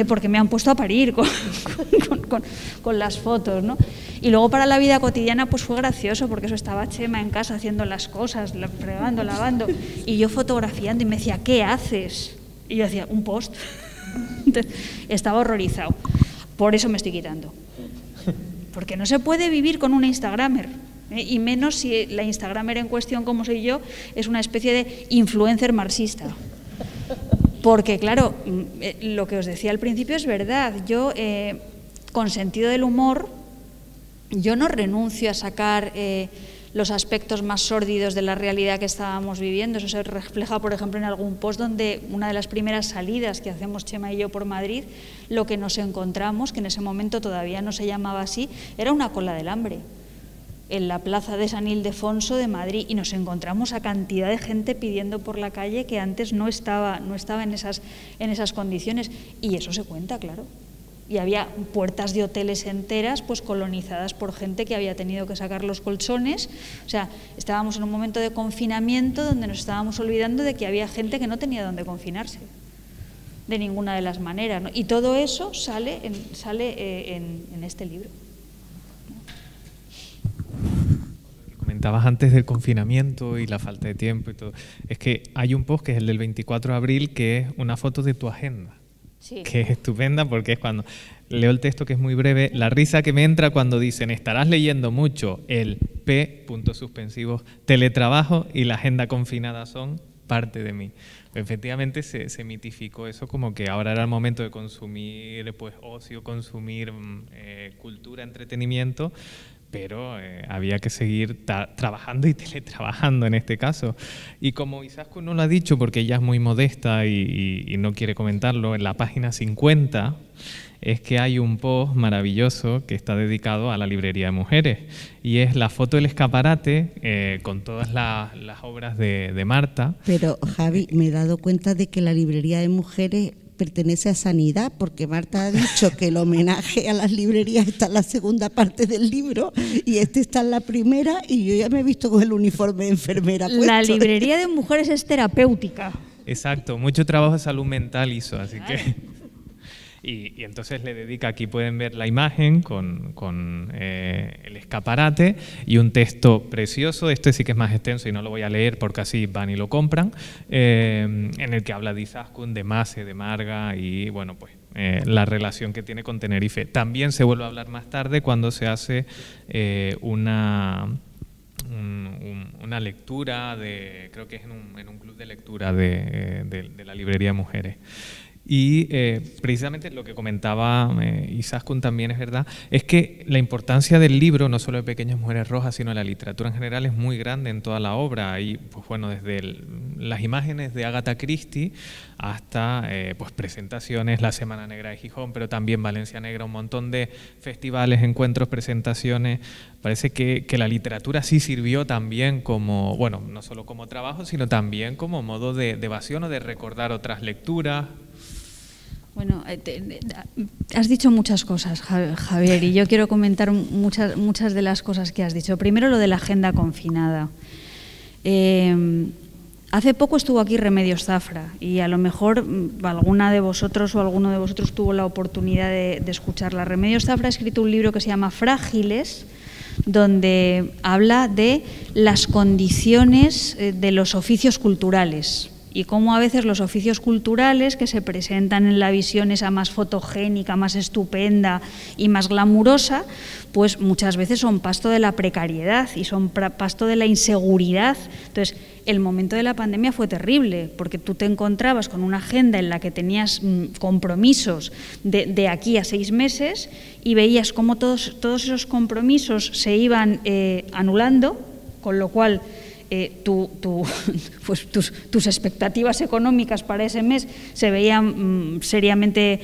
porque me han puesto a parir con las fotos, ¿no? Y luego para la vida cotidiana, pues fue gracioso, porque eso estaba Chema en casa haciendo las cosas, fregando, lavando, y yo fotografiando, y me decía, ¿qué haces? Y yo decía, un post. Entonces, estaba horrorizado. Por eso me estoy quitando. Porque no se puede vivir con una Instagramer, y menos si la Instagramer en cuestión, como soy yo, es una especie de influencer marxista. Porque, claro, lo que os decía al principio es verdad. Yo, con sentido del humor, yo no renuncio a sacar los aspectos más sórdidos de la realidad que estábamos viviendo. Eso se refleja, por ejemplo, en algún post donde una de las primeras salidas que hacemos Chema y yo por Madrid, lo que nos encontramos, que en ese momento todavía no se llamaba así, era una cola del hambre en la plaza de San Ildefonso de Madrid, y nos encontramos a cantidad de gente pidiendo por la calle que antes no estaba en esas condiciones, y eso se cuenta, claro. Y había puertas de hoteles enteras pues colonizadas por gente que había tenido que sacar los colchones. O sea, estábamos en un momento de confinamiento donde nos estábamos olvidando de que había gente que no tenía dónde confinarse de ninguna de las maneras, ¿no? Y todo eso sale en este libro. Comentabas antes del confinamiento y la falta de tiempo y todo. Es que hay un post que es el del 24 de abril, que es una foto de tu agenda. Sí. Que es estupenda, porque es cuando leo el texto, que es muy breve, la risa que me entra cuando dicen, estarás leyendo mucho, el P, puntos suspensivos, teletrabajo y la agenda confinada son parte de mí. Efectivamente se mitificó eso como que ahora era el momento de consumir pues ocio, consumir cultura, entretenimiento, pero había que seguir trabajando y teletrabajando en este caso. Y como Izaskun no lo ha dicho, porque ella es muy modesta y no quiere comentarlo, en la página 50 es que hay un post maravilloso que está dedicado a la librería de mujeres, y es la foto del escaparate con todas las obras de Marta. Pero, Javi, me he dado cuenta de que la librería de mujeres pertenece a Sanidad, porque Marta ha dicho que el homenaje a las librerías está en la segunda parte del libro y este está en la primera, y yo ya me he visto con el uniforme de enfermera puesto. La librería de mujeres es terapéutica. Exacto, mucho trabajo de salud mental hizo, así que... Y entonces le dedica, aquí pueden ver la imagen con el escaparate y un texto precioso. Este sí que es más extenso y no lo voy a leer porque así van y lo compran, en el que habla de Izaskun, de Mase, de Marga y bueno, pues la relación que tiene con Tenerife. También se vuelve a hablar más tarde cuando se hace una lectura, creo que es en un club de lectura de la librería de mujeres. Y precisamente lo que comentaba Izaskun también es verdad, es que la importancia del libro, no solo de Pequeñas Mujeres Rojas, sino de la literatura en general, es muy grande en toda la obra. Y pues bueno, desde las imágenes de Agatha Christie hasta pues presentaciones, la Semana Negra de Gijón, pero también Valencia Negra, un montón de festivales, encuentros, presentaciones. Parece que la literatura sí sirvió también como, bueno, no solo como trabajo, sino también como modo de evasión o de recordar otras lecturas. Bueno, has dicho muchas cosas, Javier, y yo quiero comentar muchas de las cosas que has dicho. Primero, lo de la agenda confinada. Hace poco estuvo aquí Remedios Zafra y a lo mejor alguna de vosotros o alguno de vosotros tuvo la oportunidad de escucharla. Remedios Zafra ha escrito un libro que se llama Frágiles, donde habla de las condiciones de los oficios culturales. y cómo a veces los oficios culturales que se presentan en la visión esa más fotogénica, más estupenda y más glamurosa, pues muchas veces son pasto de la precariedad y son pasto de la inseguridad. Entonces, el momento de la pandemia fue terrible, porque tú te encontrabas con una agenda en la que tenías compromisos de aquí a 6 meses y veías cómo todos esos compromisos se iban anulando, con lo cual pues tus expectativas económicas para ese mes se veían seriamente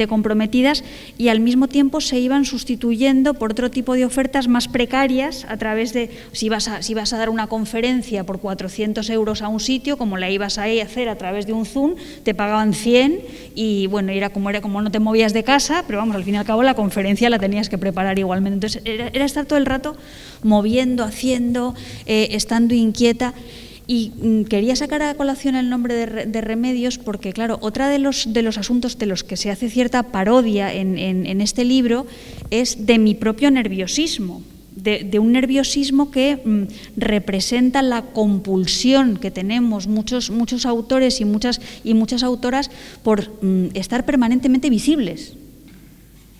comprometidas, y al mismo tiempo se iban sustituyendo por otro tipo de ofertas más precarias a través de, si ibas a dar una conferencia por 400 euros a un sitio, como la ibas a hacer a través de un Zoom, te pagaban 100 y bueno, era como no te movías de casa, pero vamos, al fin y al cabo la conferencia la tenías que preparar igualmente. Entonces era estar todo el rato moviendo, haciendo, estando inquieta. Y quería sacar a colación el nombre de Remedios porque, claro, otra de los asuntos de los que se hace cierta parodia en este libro es de mi propio nerviosismo, de un nerviosismo que representa la compulsión que tenemos muchos autores y muchas autoras por estar permanentemente visibles.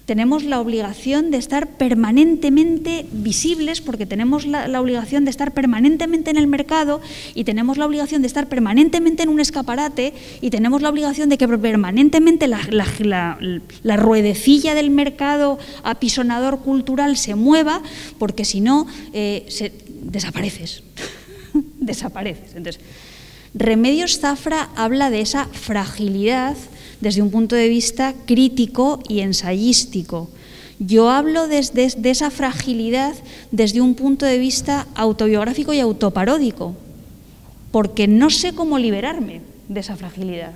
Tenemos la obligación de estar permanentemente visibles porque tenemos la obligación de estar permanentemente en el mercado y tenemos la obligación de estar permanentemente en un escaparate y tenemos la obligación de que permanentemente la ruedecilla del mercado apisonador cultural se mueva, porque si no desapareces. Desapareces. Entonces, Remedios Zafra habla de esa fragilidad desde un punto de vista crítico y ensayístico. Yo hablo de esa fragilidad desde un punto de vista autobiográfico y autoparódico, porque no sé cómo liberarme de esa fragilidad,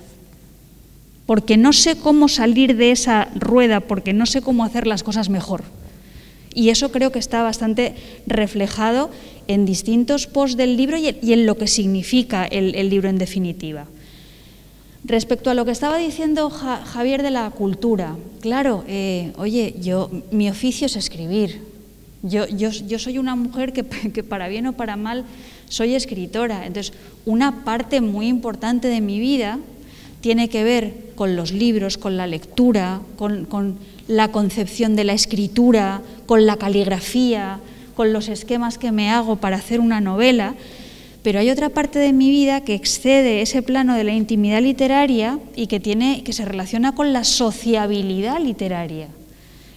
porque no sé cómo salir de esa rueda, porque no sé cómo hacer las cosas mejor. Y eso creo que está bastante reflejado en distintos posts del libro y en lo que significa el libro en definitiva. Respecto a lo que estaba diciendo Javier de la cultura, claro, oye, mi oficio es escribir. Yo soy una mujer que para bien o para mal soy escritora. Entonces, una parte muy importante de mi vida tiene que ver con los libros, con la lectura, con la concepción de la escritura, con la caligrafía, con los esquemas que me hago para hacer una novela. Pero hay otra parte de mi vida que excede ese plano de la intimidad literaria y que se relaciona con la sociabilidad literaria.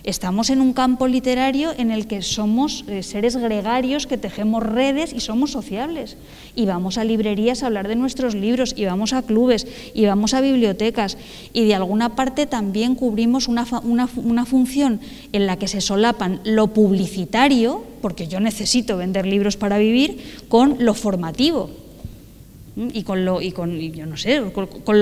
Estamos en un campo literario en el que somos seres gregarios que tejemos redes y somos sociables. Y vamos a librerías a hablar de nuestros libros, y vamos a clubes, y vamos a bibliotecas. Y de alguna parte también cubrimos una función en la que se solapan lo publicitario, porque yo necesito vender libros para vivir, con lo formativo. Y con lo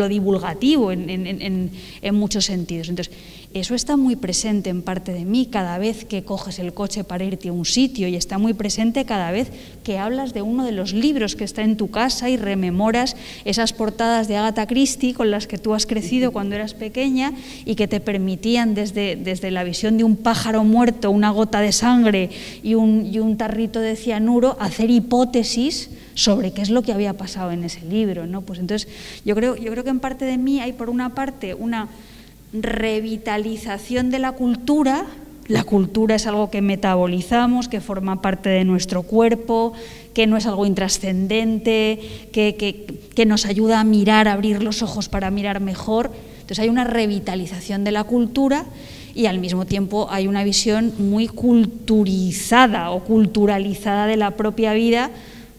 divulgativo en muchos sentidos. Entonces, eso está muy presente en parte de mí cada vez que coges el coche para irte a un sitio, y está muy presente cada vez que hablas de uno de los libros que está en tu casa y rememoras esas portadas de Agatha Christie con las que tú has crecido cuando eras pequeña y que te permitían desde la visión de un pájaro muerto, una gota de sangre y un tarrito de cianuro hacer hipótesis sobre qué es lo que había pasado en ese libro, ¿no? Pues entonces yo creo que en parte de mí hay, por una parte, una revitalización de la cultura. La cultura es algo que metabolizamos, que forma parte de nuestro cuerpo, que no es algo intrascendente, que nos ayuda a mirar, a abrir los ojos para mirar mejor. Entonces hay una revitalización de la cultura y al mismo tiempo hay una visión muy culturizada o culturalizada de la propia vida,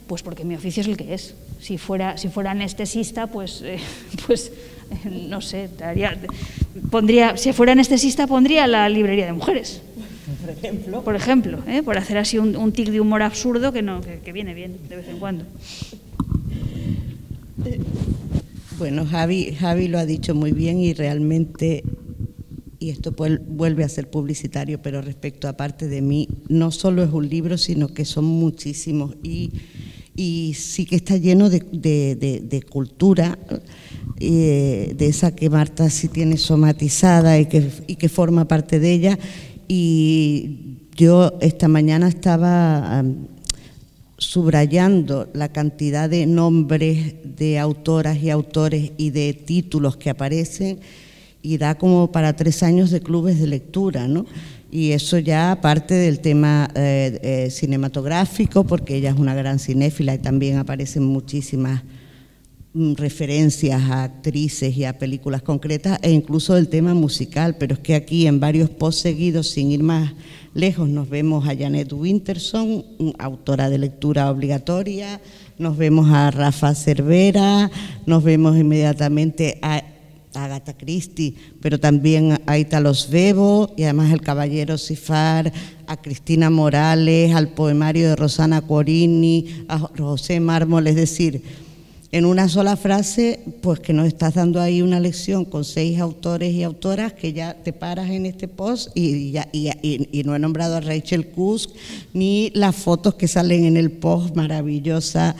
pues porque mi oficio es el que es. Si fuera anestesista, pues no sé, si fuera anestesista pondría la librería de mujeres. Por ejemplo, por hacer así un tic de humor absurdo que viene bien de vez en cuando. Bueno, Javi lo ha dicho muy bien y realmente, y esto vuelve a ser publicitario, pero respecto a parte de mí, no solo es un libro, sino que son muchísimos y sí que está lleno de cultura, de esa que Marta sí tiene somatizada y que forma parte de ella. Y yo esta mañana estaba subrayando la cantidad de nombres de autoras y autores y de títulos que aparecen, y da como para 3 años de clubes de lectura, ¿no? Y eso ya aparte del tema cinematográfico, porque ella es una gran cinéfila y también aparecen muchísimas referencias a actrices y a películas concretas, e incluso del tema musical, pero es que aquí en varios posts seguidos, sin ir más lejos, nos vemos a Janet Winterson, autora de lectura obligatoria, nos vemos a Rafa Cervera, nos vemos inmediatamente a Agatha Christie, pero también a Italo Svevo y además El Caballero Cifar, a Cristina Morales, al poemario de Rosana Corini, a José Mármol, es decir, en una sola frase, pues que nos estás dando ahí una lección con 6 autores y autoras que ya te paras en este post y no he nombrado a Rachel Cusk ni las fotos que salen en el post, maravillosa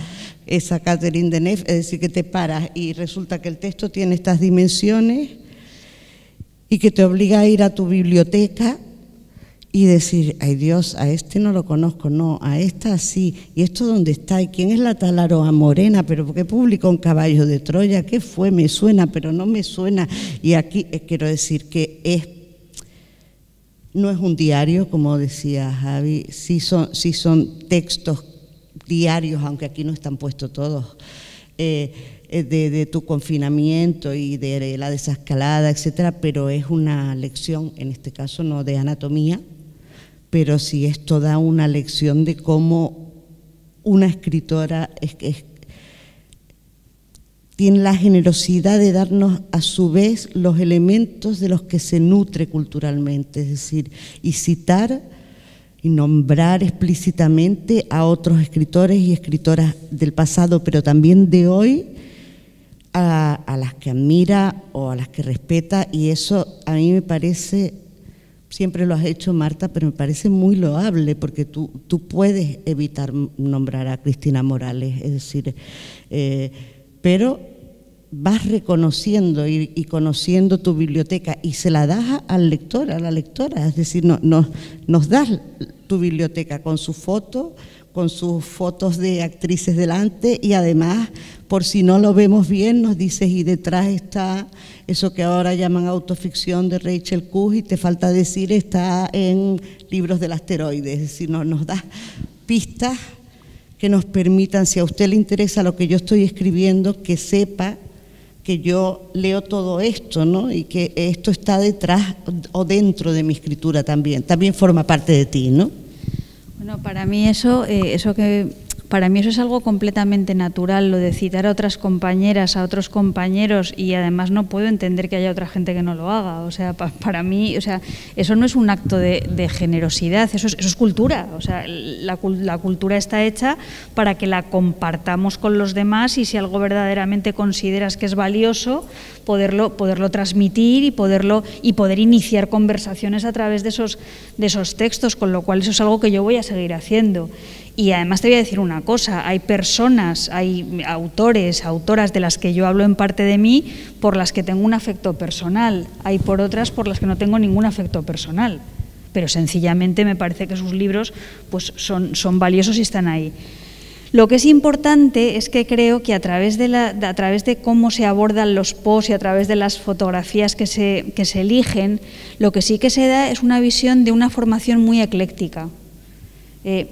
esa Catherine Deneuve, es decir, que te paras y resulta que el texto tiene estas dimensiones y que te obliga a ir a tu biblioteca y decir, ay Dios, a este no lo conozco, no, a esta sí, ¿y esto dónde está? ¿Y quién es la tal Aroa Morena? ¿Pero por qué publicó un Caballo de Troya? ¿Qué fue? Me suena, pero no me suena. Y aquí quiero decir que no es un diario, como decía Javi, sí son textos diarios, aunque aquí no están puestos todos, de tu confinamiento y de la desescalada, etcétera, pero es una lección, en este caso no de anatomía, pero sí es toda una lección de cómo una escritora tiene la generosidad de darnos a su vez los elementos de los que se nutre culturalmente, es decir, y citar y nombrar explícitamente a otros escritores y escritoras del pasado, pero también de hoy, a las que admira o a las que respeta, y eso a mí me parece, siempre lo has hecho Marta, pero me parece muy loable, porque tú puedes evitar nombrar a Cristina Morales, es decir, pero vas reconociendo y conociendo tu biblioteca y se la das al lector, a la lectora, es decir, nos das tu biblioteca con su foto, con sus fotos de actrices delante, y además, por si no lo vemos bien, nos dices, y detrás está eso que ahora llaman autoficción de Rachel Cusk, y te falta decir, está en Libros del Asteroide, es decir, nos das pistas que nos permitan, si a usted le interesa lo que yo estoy escribiendo, que sepa que yo leo todo esto, ¿no? Y que esto está detrás o dentro de mi escritura también forma parte de ti, ¿no? Bueno, para mí eso es algo completamente natural, lo de citar a otras compañeras, a otros compañeros, y además no puedo entender que haya otra gente que no lo haga. O sea, para mí, o sea, eso no es un acto de generosidad, eso es cultura. O sea, la cultura está hecha para que la compartamos con los demás, y si algo verdaderamente consideras que es valioso, poderlo transmitir y poder iniciar conversaciones a través de esos textos, con lo cual eso es algo que yo voy a seguir haciendo. Y además te voy a decir una cosa, hay personas, hay autores, autoras de las que yo hablo en parte de mí, por las que tengo un afecto personal, hay por otras por las que no tengo ningún afecto personal, pero sencillamente me parece que sus libros pues son valiosos y están ahí. Lo que es importante es que creo que a través de cómo se abordan los posts y a través de las fotografías que se eligen, lo que sí que se da es una visión de una formación muy ecléctica.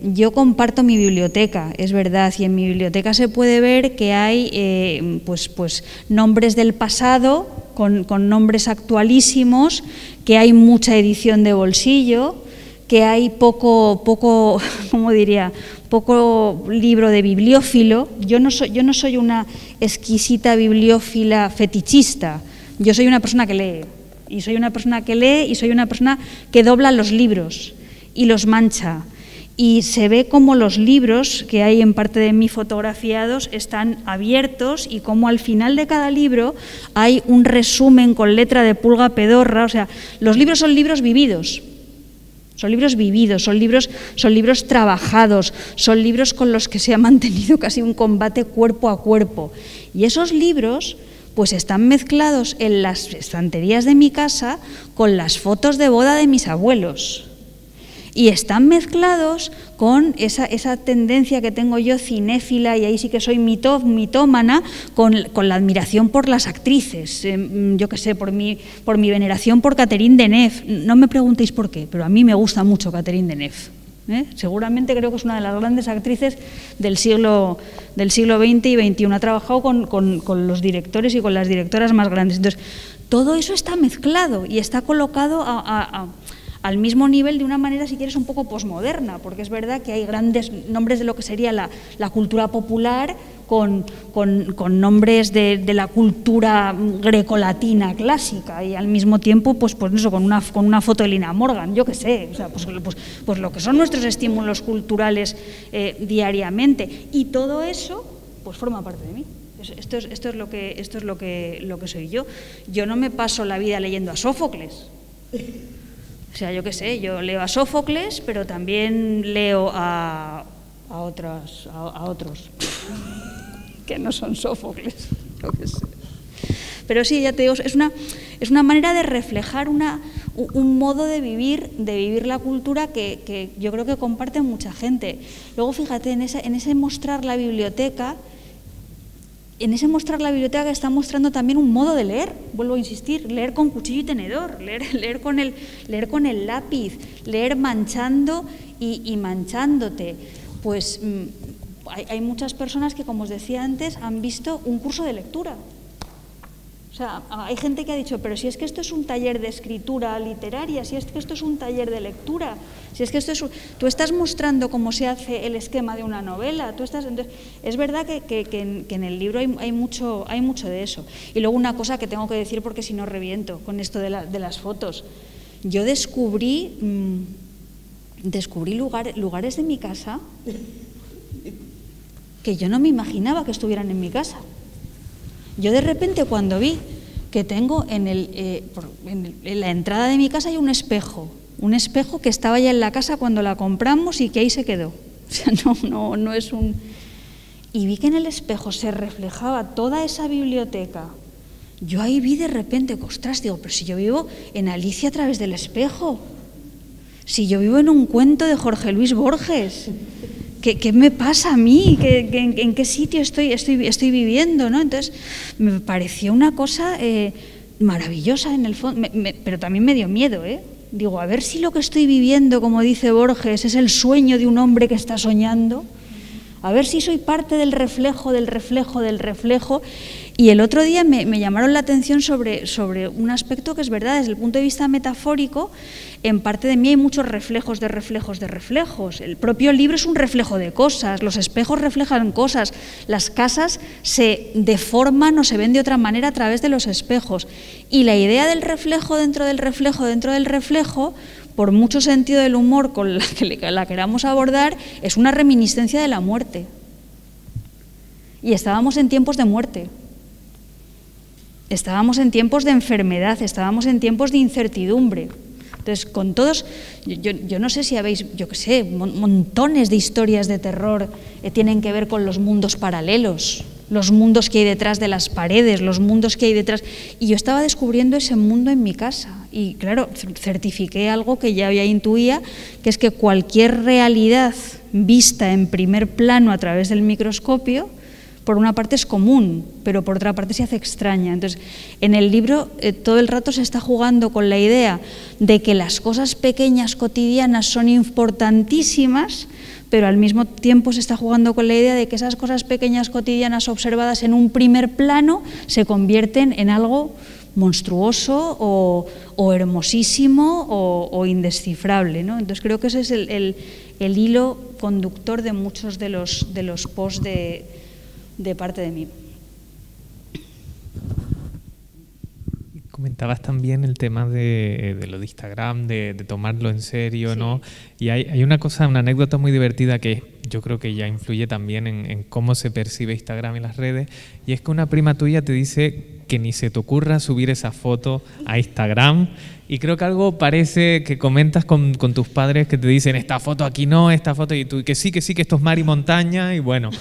Yo comparto mi biblioteca, es verdad, y en mi biblioteca se puede ver que hay pues nombres del pasado con nombres actualísimos, que hay mucha edición de bolsillo, que hay poco ¿cómo diría?, poco libro de bibliófilo. Yo no soy una exquisita bibliófila fetichista, yo soy una persona que lee, y soy una persona que dobla los libros y los mancha. Y se ve cómo los libros que hay en parte de mí fotografiados están abiertos, y cómo al final de cada libro hay un resumen con letra de pulga pedorra. O sea, los libros son libros vividos. Son libros vividos, son libros trabajados, son libros con los que se ha mantenido casi un combate cuerpo a cuerpo. Y esos libros pues están mezclados en las estanterías de mi casa con las fotos de boda de mis abuelos. Y están mezclados con esa tendencia que tengo yo cinéfila, y ahí sí que soy mitómana, con la admiración por las actrices, yo qué sé, por mi veneración por Catherine Deneuve. No me preguntéis por qué, pero a mí me gusta mucho Catherine Deneuve. Seguramente creo que es una de las grandes actrices del siglo XX y XXI. Ha trabajado con los directores y con las directoras más grandes. Entonces, todo eso está mezclado y está colocado al mismo nivel de una manera, si quieres, un poco posmoderna, porque es verdad que hay grandes nombres de lo que sería la cultura popular con nombres de la cultura grecolatina clásica, y al mismo tiempo pues eso, con una foto de Lina Morgan, yo qué sé, o sea, pues lo que son nuestros estímulos culturales diariamente, y todo eso pues forma parte de mí. Esto es lo que soy yo. Yo no me paso la vida leyendo a Sófocles. O sea, yo qué sé, yo leo a Sófocles, pero también leo a otros que no son Sófocles, yo qué sé. Pero sí, ya te digo, es una manera de reflejar un modo de vivir la cultura que yo creo que comparte mucha gente. Luego, fíjate, en ese mostrar la biblioteca, que está mostrando también un modo de leer, vuelvo a insistir, leer con cuchillo y tenedor, leer con el lápiz, leer manchando y manchándote. Pues hay muchas personas que, como os decía antes, han visto un curso de lectura. O sea, hay gente que ha dicho, pero si es que esto es un taller de escritura literaria, si es que esto es un taller de lectura, si es que tú estás mostrando cómo se hace el esquema de una novela, entonces, es verdad que en el libro hay mucho de eso. Y luego una cosa que tengo que decir, porque si no reviento con esto de las fotos. Yo descubrí lugares de mi casa que yo no me imaginaba que estuvieran en mi casa. Yo de repente, cuando vi que tengo en la entrada de mi casa hay un espejo que estaba ya en la casa cuando la compramos y que ahí se quedó. O sea, no es un... Y vi que en el espejo se reflejaba toda esa biblioteca. Yo ahí vi de repente, ostras, digo, pero si yo vivo en Alicia a través del espejo, si yo vivo en un cuento de Jorge Luis Borges, ¿qué me pasa a mí? ¿En qué sitio estoy viviendo, ¿no? Entonces, me pareció una cosa maravillosa en el fondo, pero también me dio miedo, ¿eh? Digo, a ver si lo que estoy viviendo, como dice Borges, es el sueño de un hombre que está soñando, a ver si soy parte del reflejo. Y el otro día me llamaron la atención sobre un aspecto que es verdad, desde el punto de vista metafórico. En parte de mí hay muchos reflejos de reflejos. El propio libro es un reflejo de cosas, los espejos reflejan cosas, las casas se deforman o se ven de otra manera a través de los espejos. Y la idea del reflejo dentro del reflejo, por mucho sentido del humor con la que la queramos abordar, es una reminiscencia de la muerte. Y estábamos en tiempos de muerte. Estábamos en tiempos de enfermedad, estábamos en tiempos de incertidumbre. Entonces, con todos, yo no sé si habéis, yo qué sé, montones de historias de terror tienen que ver con los mundos paralelos, los mundos que hay detrás de las paredes, los mundos que hay detrás. Y yo estaba descubriendo ese mundo en mi casa. Y claro, certifiqué algo que ya intuía, que es que cualquier realidad vista en primer plano a través del microscopio, por una parte es común, pero por otra parte se hace extraña. Entonces, en el libro todo el rato se está jugando con la idea de que las cosas pequeñas cotidianas son importantísimas, pero al mismo tiempo se está jugando con la idea de que esas cosas pequeñas cotidianas observadas en un primer plano se convierten en algo monstruoso o hermosísimo o indescifrable, ¿no? Entonces creo que ese es el hilo conductor de muchos de los posts de parte de mí. Comentabas también el tema de lo de Instagram, de tomarlo en serio, sí, ¿no? Y hay una anécdota muy divertida que yo creo que ya influye también en cómo se percibe Instagram y las redes, y es que una prima tuya te dice que ni se te ocurra subir esa foto a Instagram, y creo que algo parece que comentas con tus padres que te dicen esta foto aquí no, esta foto, y tú que sí, que esto es mar y montaña, y bueno...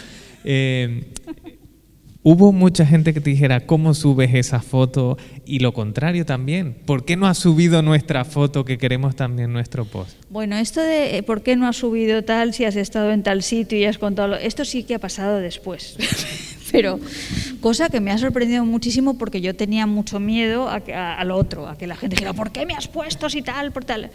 ¿Hubo mucha gente que te dijera cómo subes esa foto? Y lo contrario también, ¿por qué no has subido nuestra foto que queremos también nuestro post? Bueno, esto de ¿por qué no has subido tal si has estado en tal sitio y has contado? Esto sí que ha pasado después. Pero cosa que me ha sorprendido muchísimo porque yo tenía mucho miedo a lo otro, a que la gente dijera ¿por qué me has puesto si tal, por tal?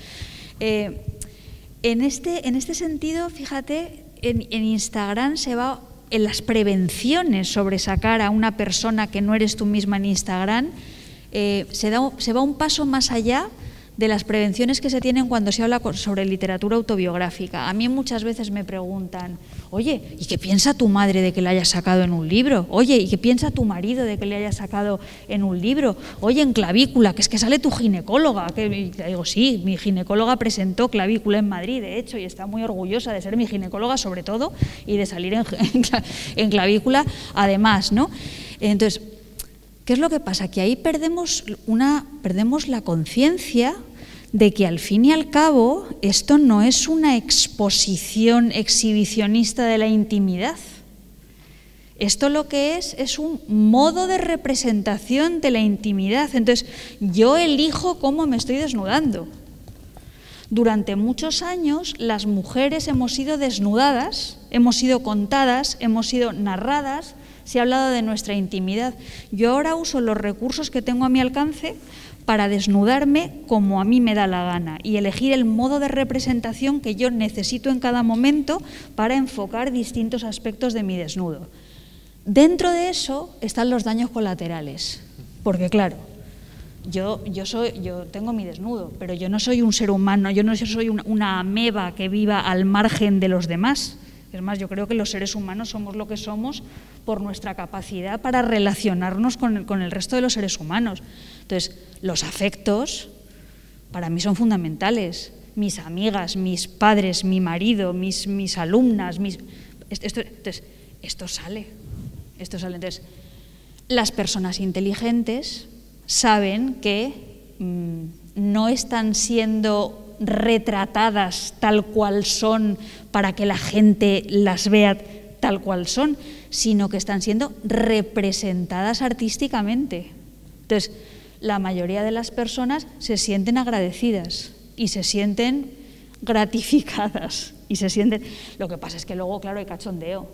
En este sentido, fíjate, en Instagram se va en las prevenciones sobre sacar a una persona que no eres tú misma en Instagram, se va un paso más allá de las prevenciones que se tienen cuando se habla sobre literatura autobiográfica. A mí muchas veces me preguntan, oye, ¿y qué piensa tu madre de que le hayas sacado en un libro? Oye, ¿y qué piensa tu marido de que le hayas sacado en un libro? Oye, en Clavícula, que es que sale tu ginecóloga. Y te digo, sí, mi ginecóloga presentó Clavícula en Madrid, de hecho, y está muy orgullosa de ser mi ginecóloga sobre todo y de salir en Clavícula además, ¿no? Entonces, ¿qué es lo que pasa? Que ahí perdemos la conciencia de que al fin y al cabo esto no es una exposición exhibicionista de la intimidad. Esto lo que es un modo de representación de la intimidad. Entonces, yo elijo cómo me estoy desnudando. Durante muchos años las mujeres hemos sido desnudadas, hemos sido contadas, hemos sido narradas, se ha hablado de nuestra intimidad. Yo ahora uso los recursos que tengo a mi alcance para desnudarme como a mí me da la gana y elegir el modo de representación que yo necesito en cada momento para enfocar distintos aspectos de mi desnudo. Dentro de eso están los daños colaterales, porque claro, yo tengo mi desnudo, pero yo no soy un ser humano, yo no soy una ameba que viva al margen de los demás. Es más, yo creo que los seres humanos somos lo que somos por nuestra capacidad para relacionarnos con el resto de los seres humanos. Entonces, los afectos para mí son fundamentales. Mis amigas, mis padres, mi marido, mis alumnas, esto sale. Entonces, las personas inteligentes saben que no están siendo retratadas tal cual son para que la gente las vea tal cual son, sino que están siendo representadas artísticamente. Entonces, la mayoría de las personas se sienten agradecidas y se sienten gratificadas y se sienten... Lo que pasa es que luego, claro, hay cachondeo.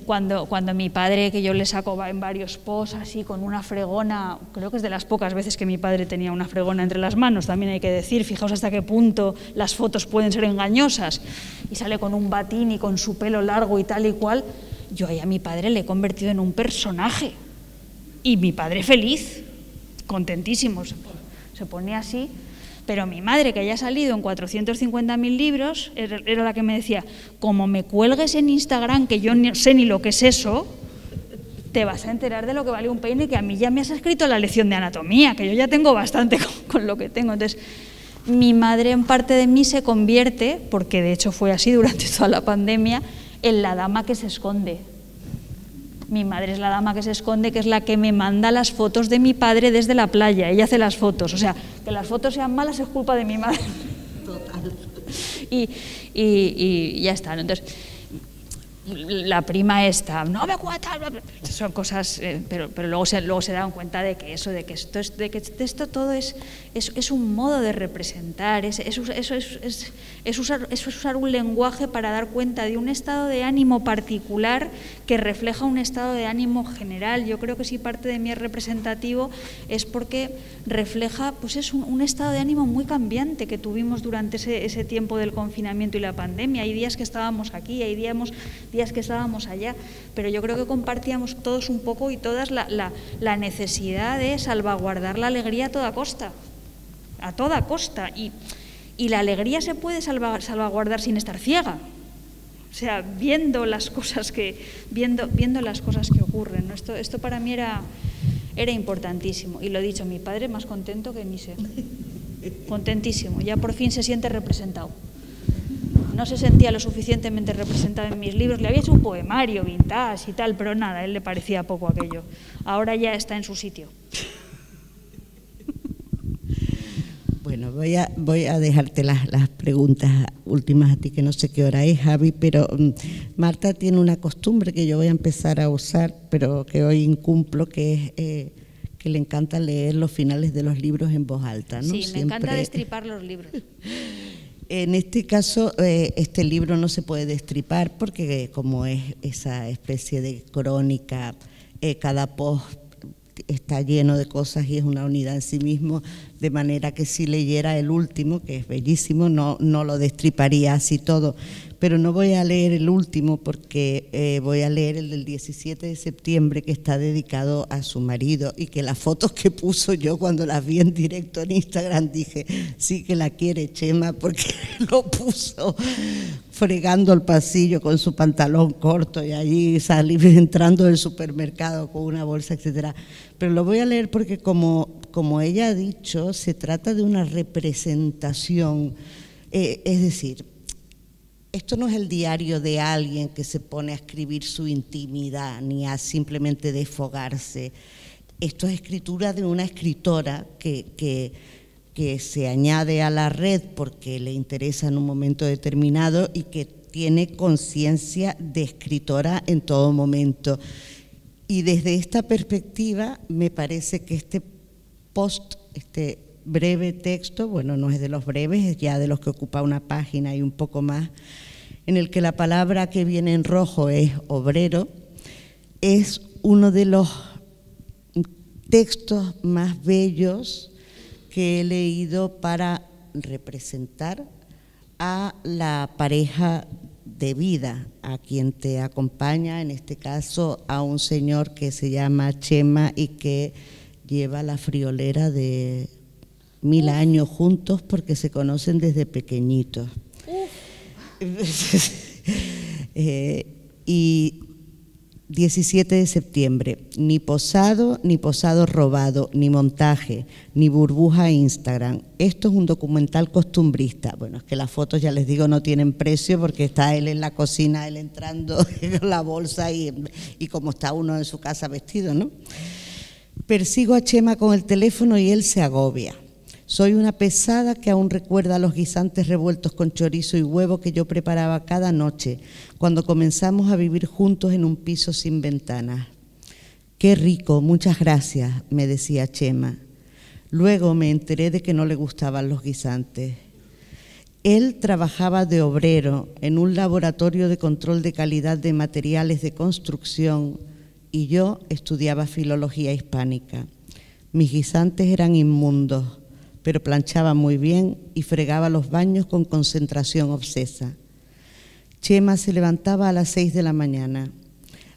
Cuando mi padre, que yo le saco en varios posts así con una fregona, creo que es de las pocas veces que mi padre tenía una fregona entre las manos, también hay que decir, fijaos hasta qué punto las fotos pueden ser engañosas, y sale con un batín y con su pelo largo y tal y cual, yo ahí a mi padre le he convertido en un personaje, y mi padre feliz, contentísimo, se pone así. Pero mi madre, que haya salido en 450.000 libros, era la que me decía, como me cuelgues en Instagram, que yo no sé ni lo que es eso, te vas a enterar de lo que vale un peine, que a mí ya me has escrito la lección de anatomía, que yo ya tengo bastante con lo que tengo. Entonces, mi madre en parte de mí se convierte, porque de hecho fue así durante toda la pandemia, en la dama que se esconde. Mi madre es la dama que se esconde, que es la que me manda las fotos de mi padre desde la playa. Ella hace las fotos. O sea, que las fotos sean malas es culpa de mi madre. Total. Y ya está, ¿no? Entonces, la prima esta, no me cuenta, son cosas, pero luego se dan cuenta de que esto todo es un modo de representar, es usar un lenguaje para dar cuenta de un estado de ánimo particular que refleja un estado de ánimo general. Yo creo que si parte de mí es representativo es porque refleja, pues es un estado de ánimo muy cambiante que tuvimos durante ese tiempo del confinamiento y la pandemia. Hay días que estábamos aquí, hay días que estábamos allá, pero yo creo que compartíamos todos un poco y todas la necesidad de salvaguardar la alegría a toda costa, y la alegría se puede salvaguardar sin estar ciega, o sea, viendo las cosas que ocurren, ¿no? Esto para mí era importantísimo, y lo he dicho, mi padre más contento que ni sé, contentísimo, ya por fin se siente representado. No se sentía lo suficientemente representado en mis libros. Le había hecho un poemario vintage y tal, pero nada, a él le parecía poco aquello. Ahora ya está en su sitio. Bueno, Bueno, voy a dejarte las preguntas últimas a ti, que no sé qué hora es, Javi, pero Marta tiene una costumbre que yo voy a empezar a usar, pero que hoy incumplo, que es que le encanta leer los finales de los libros en voz alta, ¿no? Sí, me encanta destripar los libros. En este caso, este libro no se puede destripar porque como es esa especie de crónica, cada post está lleno de cosas y es una unidad en sí mismo, de manera que si leyera el último, que es bellísimo, no lo destriparía así todo. Pero no voy a leer el último porque voy a leer el del 17 de septiembre, que está dedicado a su marido, y que las fotos que puso yo cuando las vi en directo en Instagram dije, sí que la quiere Chema, porque lo puso fregando el pasillo con su pantalón corto y allí entrando del supermercado con una bolsa, etcétera. Pero lo voy a leer porque como ella ha dicho, se trata de una representación, es decir, esto no es el diario de alguien que se pone a escribir su intimidad ni a simplemente desfogarse. Esto es escritura de una escritora que se añade a la red porque le interesa en un momento determinado y que tiene conciencia de escritora en todo momento. Y desde esta perspectiva me parece que este breve texto, bueno, no es de los breves, es ya de los que ocupa una página y un poco más, en el que la palabra que viene en rojo es obrero, es uno de los textos más bellos que he leído para representar a la pareja de vida, a quien te acompaña, en este caso a un señor que se llama Chema y que lleva la friolera de 1000 años juntos porque se conocen desde pequeñitos. Y 17 de septiembre, ni posado robado, ni montaje, ni burbuja Instagram. Esto es un documental costumbrista. Bueno, es que las fotos, ya les digo, no tienen precio porque está él en la cocina, él entrando con la bolsa y como está uno en su casa vestido, ¿no? Persigo a Chema con el teléfono y él se agobia. Soy una pesada que aún recuerda los guisantes revueltos con chorizo y huevo que yo preparaba cada noche cuando comenzamos a vivir juntos en un piso sin ventanas. Qué rico, muchas gracias, me decía Chema. Luego me enteré de que no le gustaban los guisantes. Él trabajaba de obrero en un laboratorio de control de calidad de materiales de construcción y yo estudiaba filología hispánica. Mis guisantes eran inmundos, pero planchaba muy bien y fregaba los baños con concentración obsesa. Chema se levantaba a las 6 de la mañana.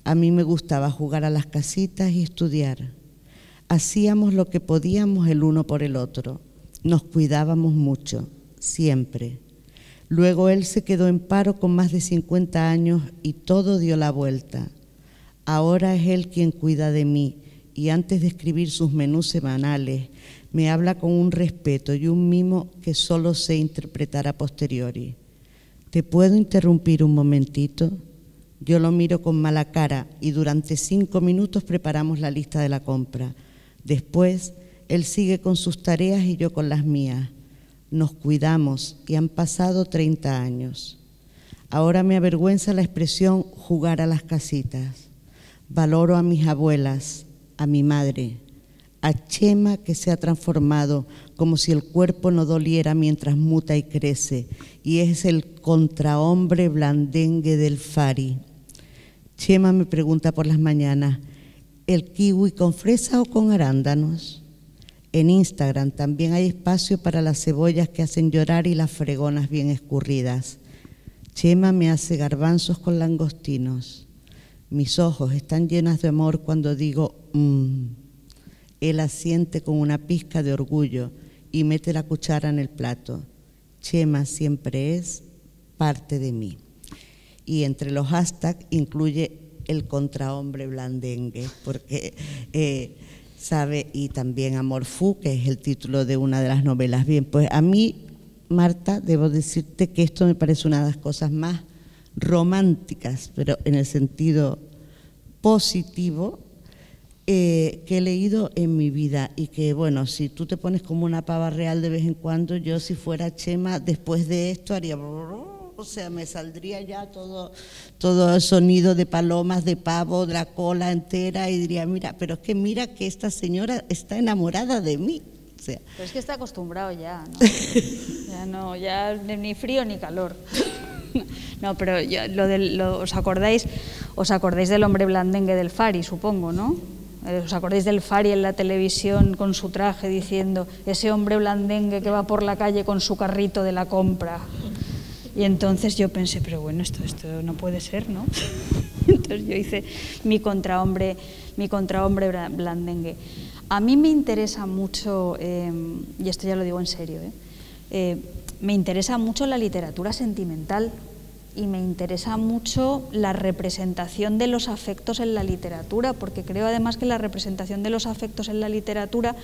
A mí me gustaba jugar a las casitas y estudiar. Hacíamos lo que podíamos el uno por el otro. Nos cuidábamos mucho, siempre. Luego él se quedó en paro con más de 50 años y todo dio la vuelta. Ahora es él quien cuida de mí y antes de escribir sus menús semanales, me habla con un respeto y un mimo que solo sé interpretar a posteriori. ¿Te puedo interrumpir un momentito? Yo lo miro con mala cara y durante 5 minutos preparamos la lista de la compra. Después, él sigue con sus tareas y yo con las mías. Nos cuidamos y han pasado 30 años. Ahora me avergüenza la expresión jugar a las casitas. Valoro a mis abuelas, a mi madre, a Chema que se ha transformado como si el cuerpo no doliera mientras muta y crece, y es el contrahombre blandengue del Fari. Chema me pregunta por las mañanas, ¿el kiwi con fresa o con arándanos? En Instagram también hay espacio para las cebollas que hacen llorar y las fregonas bien escurridas. Chema me hace garbanzos con langostinos. Mis ojos están llenos de amor cuando digo Él asiente con una pizca de orgullo y mete la cuchara en el plato. Chema siempre es parte de mí. Y entre los hashtags incluye el contrahombre blandengue, porque sabe, y también Amor Fu, que es el título de una de las novelas. Bien, pues a mí, Marta, debo decirte que esto me parece una de las cosas más románticas, pero en el sentido positivo, que he leído en mi vida y que, bueno, si tú te pones como una pava real de vez en cuando, yo si fuera Chema, después de esto haría... O sea, me saldría ya todo el sonido de palomas, de pavo, de la cola entera y diría, mira, pero es que mira que esta señora está enamorada de mí. O sea, pero es que está acostumbrado ya, ¿no? ya ni frío ni calor. No, pero ¿os acordáis del hombre blandengue del Fari, supongo, no? ¿Os acordáis del Fari en la televisión con su traje diciendo ese hombre blandengue que va por la calle con su carrito de la compra? Y entonces yo pensé, pero bueno, esto no puede ser, ¿no? Entonces yo hice mi contrahombre blandengue. A mí me interesa mucho, y esto ya lo digo en serio, me interesa mucho la literatura sentimental y me interesa mucho la representación de los afectos en la literatura, porque creo además que la representación de los afectos en la literatura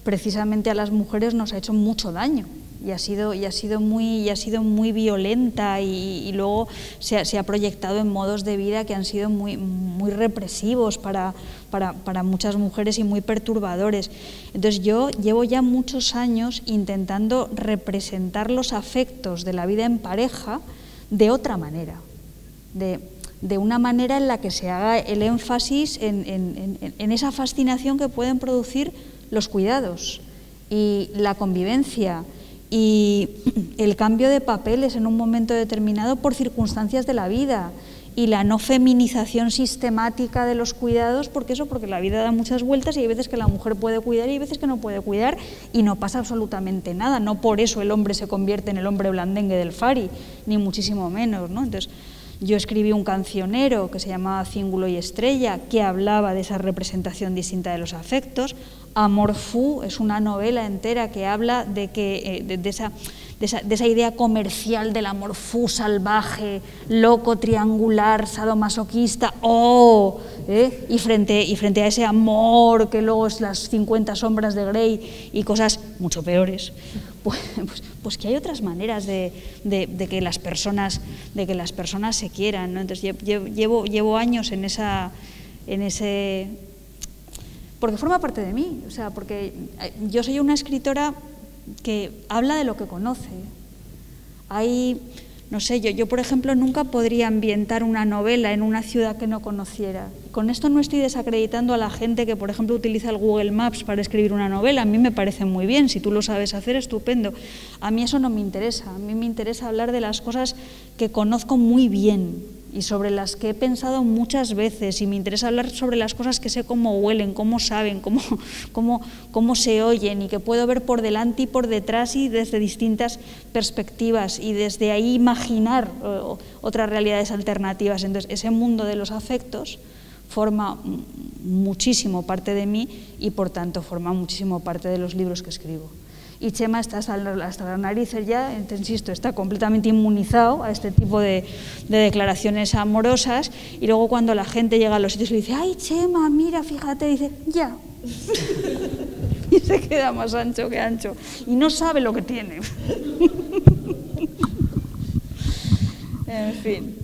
precisamente a las mujeres nos ha hecho mucho daño. Y ha sido muy violenta y luego se ha proyectado en modos de vida que han sido muy represivos para muchas mujeres y muy perturbadores. Entonces yo llevo ya muchos años intentando representar los afectos de la vida en pareja de otra manera, de una manera en la que se haga el énfasis en esa fascinación que pueden producir los cuidados y la convivencia y el cambio de papeles en un momento determinado por circunstancias de la vida y la no feminización sistemática de los cuidados, porque la vida da muchas vueltas y hay veces que la mujer puede cuidar y hay veces que no puede cuidar y no pasa absolutamente nada, no por eso el hombre se convierte en el hombre blandengue del Fari, ni muchísimo menos, ¿no? Entonces, yo escribí un cancionero que se llamaba Cíngulo y Estrella, que hablaba de esa representación distinta de los afectos. Amor Fou es una novela entera que habla de esa idea comercial del amor fou salvaje, loco, triangular, sadomasoquista, y frente a ese amor que luego es las 50 sombras de Grey y cosas mucho peores, pues que hay otras maneras de que las personas se quieran, ¿no? Entonces llevo años en ese porque forma parte de mí, o sea, porque yo soy una escritora que habla de lo que conoce. No sé, yo por ejemplo nunca podría ambientar una novela en una ciudad que no conociera. Con esto no estoy desacreditando a la gente que por ejemplo utiliza el Google Maps para escribir una novela. A mí me parece muy bien, si tú lo sabes hacer, estupendo. A mí eso no me interesa, a mí me interesa hablar de las cosas que conozco muy bien y sobre las que he pensado muchas veces, y me interesa hablar sobre las cosas que sé cómo huelen, cómo saben, cómo se oyen, y que puedo ver por delante y por detrás y desde distintas perspectivas, y desde ahí imaginar otras realidades alternativas. Entonces, ese mundo de los afectos forma muchísimo parte de mí y, por tanto, forma muchísimo parte de los libros que escribo. Y Chema está hasta las narices ya, te insisto, está completamente inmunizado a este tipo de declaraciones amorosas, y luego cuando la gente llega a los sitios y le dice, ay Chema, mira, fíjate, dice, ya. Y se queda más ancho que ancho y no sabe lo que tiene. En fin.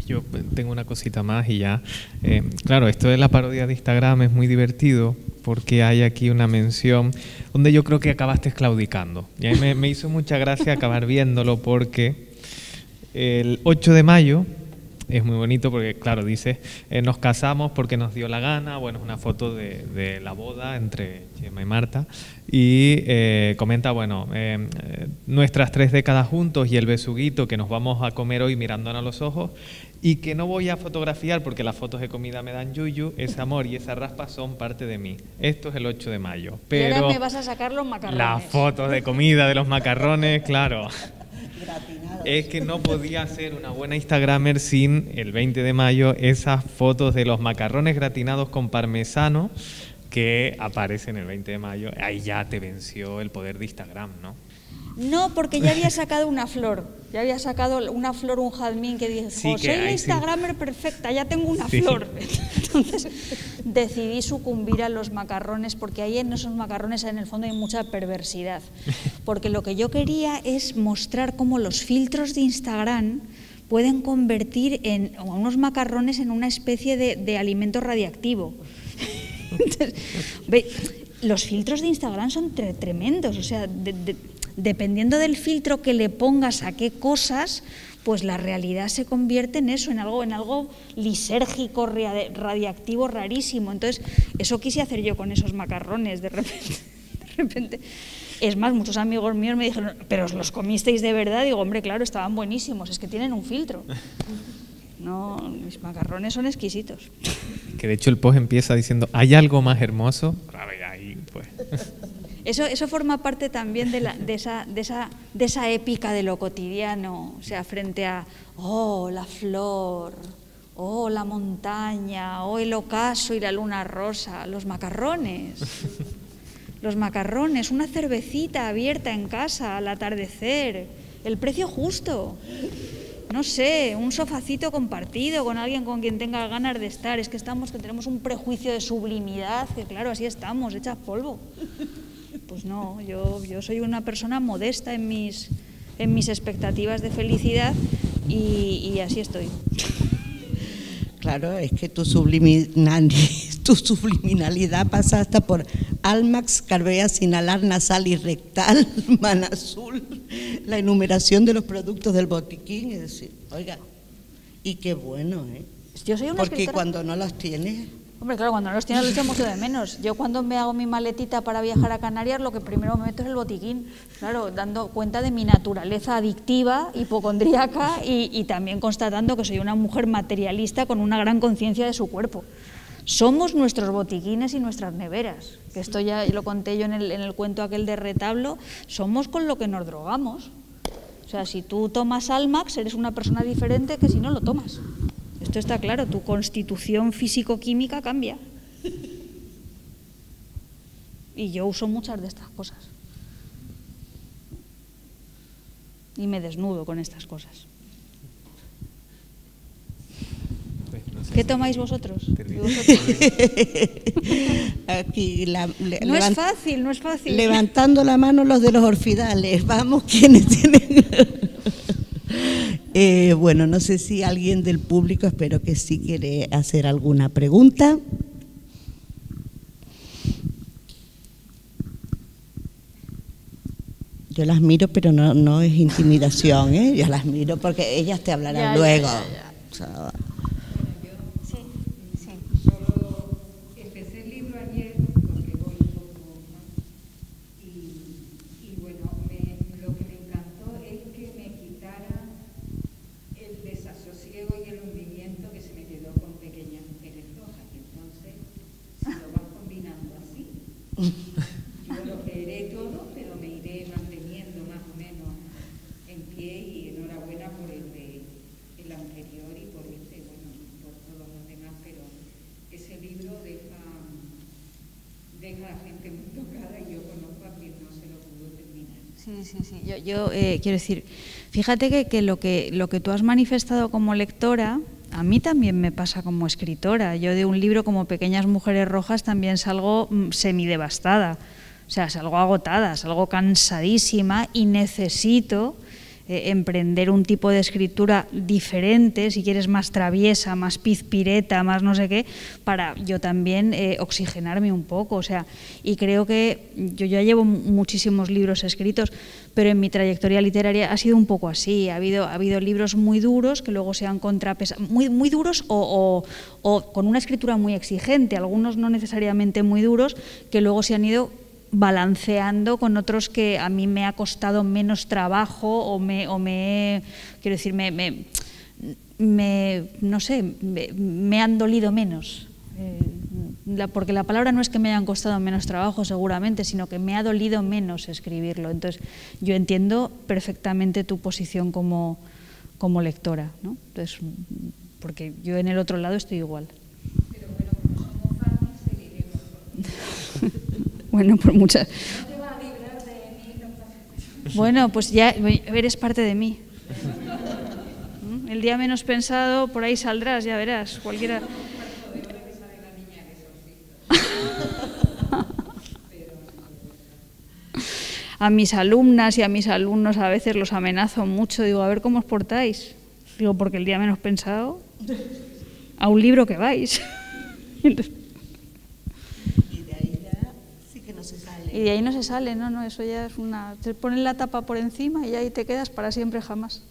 Yo tengo una cosita más y ya. Claro, esto de la parodia de Instagram es muy divertido porque hay aquí una mención donde yo creo que acabaste claudicando. Y a mí me hizo mucha gracia acabar viéndolo porque el 8 de mayo es muy bonito porque, claro, dice, nos casamos porque nos dio la gana. Bueno, es una foto de la boda entre Chema y Marta. Y comenta, bueno, nuestras 3 décadas juntos y el besuguito que nos vamos a comer hoy mirándonos a los ojos, y que no voy a fotografiar porque las fotos de comida me dan yuyu, ese amor y esa raspa son parte de mí. Esto es el 8 de mayo. Pero y ahora me vas a sacar los macarrones. Las fotos de comida de los macarrones, claro. Es que no podía ser una buena Instagramer sin el 20 de mayo esas fotos de los macarrones gratinados con parmesano que aparecen el 20 de mayo. Ahí ya te venció el poder de Instagram, ¿no? No, porque ya había sacado una flor. Ya había sacado una flor, un jazmín que dije, sí, soy la Instagramer perfecta, ya tengo una flor. Entonces decidí sucumbir a los macarrones, porque ahí en esos macarrones en el fondo hay mucha perversidad. Porque lo que yo quería es mostrar cómo los filtros de Instagram pueden convertir a unos macarrones en una especie de alimento radiactivo. Entonces, los filtros de Instagram son tremendos, o sea, dependiendo del filtro que le pongas a qué cosas, pues la realidad se convierte en eso, en algo lisérgico, radiactivo, rarísimo. Entonces, eso quise hacer yo con esos macarrones, de repente. Es más, muchos amigos míos me dijeron, ¿pero os los comisteis de verdad? Digo, hombre, claro, estaban buenísimos, es que tienen un filtro. No, mis macarrones son exquisitos. Que de hecho el post empieza diciendo, ¿hay algo más hermoso? A ver, ahí pues... Eso forma parte también de esa épica de lo cotidiano, o sea, frente a, oh, la flor, oh, la montaña, oh, el ocaso y la luna rosa, los macarrones. Los macarrones, una cervecita abierta en casa al atardecer, el precio justo, no sé, un sofacito compartido con alguien con quien tenga ganas de estar. Es que tenemos un prejuicio de sublimidad, que claro, así estamos, hechas polvo. Pues no, yo soy una persona modesta en mis expectativas de felicidad y así estoy. Claro, es que tu subliminalidad pasa hasta por Almax, Carvea, Sinalar, Nasal y Rectal, Manazul, la enumeración de los productos del botiquín, es decir, oiga, y qué bueno, ¿eh? Yo soy una porque escritora... cuando no los tienes... Hombre, claro, cuando no los tienes lo echo mucho de menos. Yo cuando me hago mi maletita para viajar a Canarias, lo que primero me meto es el botiquín, claro, dando cuenta de mi naturaleza adictiva, hipocondríaca y también constatando que soy una mujer materialista con una gran conciencia de su cuerpo. Somos nuestros botiquines y nuestras neveras, que esto ya lo conté yo en el cuento aquel de Retablo, somos con lo que nos drogamos. O sea, si tú tomas Almax, eres una persona diferente que si no lo tomas. Esto está claro, tu constitución físico-química cambia. Y yo uso muchas de estas cosas. Y me desnudo con estas cosas. ¿Qué tomáis vosotros? Aquí no es fácil, no es fácil. Levantando la mano los de los orfidales. Vamos, quienes tienen... bueno, no sé si alguien del público, espero que sí quiere hacer alguna pregunta. Yo las miro, pero no es intimidación, ¿eh? Yo las miro porque ellas te hablarán luego. Ya. O sea, yo lo leeré todo, pero me iré manteniendo más o menos en pie y enhorabuena por el anterior y por bueno, por todos los demás, pero ese libro deja a la gente muy tocada y yo conozco a quien no se lo pudo terminar. Sí. Yo quiero decir, fíjate que lo que tú has manifestado como lectora, a mí también me pasa como escritora. Yo de un libro como Pequeñas Mujeres Rojas también salgo semidevastada. O sea, salgo agotada, salgo cansadísima y necesito emprender un tipo de escritura diferente, si quieres más traviesa, más pizpireta, más no sé qué, para yo también oxigenarme un poco. O sea, y creo que yo ya llevo muchísimos libros escritos, pero en mi trayectoria literaria ha sido un poco así. Ha habido libros muy duros que luego se han contrapesado, muy duros o con una escritura muy exigente, algunos no necesariamente muy duros, que luego se han ido balanceando con otros que a mí me ha costado menos trabajo o me han dolido menos. Porque la palabra no es que me hayan costado menos trabajo seguramente, sino que me ha dolido menos escribirlo. Entonces yo entiendo perfectamente tu posición como lectora, ¿no? Entonces, porque yo en el otro lado estoy igual. Pero bueno, como somos fans, seguiremos contigo. Bueno, por muchas. No te vas a librar de mí. Bueno, pues ya eres parte de mí. El día menos pensado, por ahí saldrás, ya verás. Cualquiera. A mis alumnas y a mis alumnos a veces los amenazo mucho. Digo, a ver cómo os portáis. Digo, porque el día menos pensado, a un libro que vais. Entonces, Y de ahí ya sí que no se sale. y de ahí no se sale, no, eso ya es una... Te ponen la tapa por encima y ahí te quedas para siempre jamás.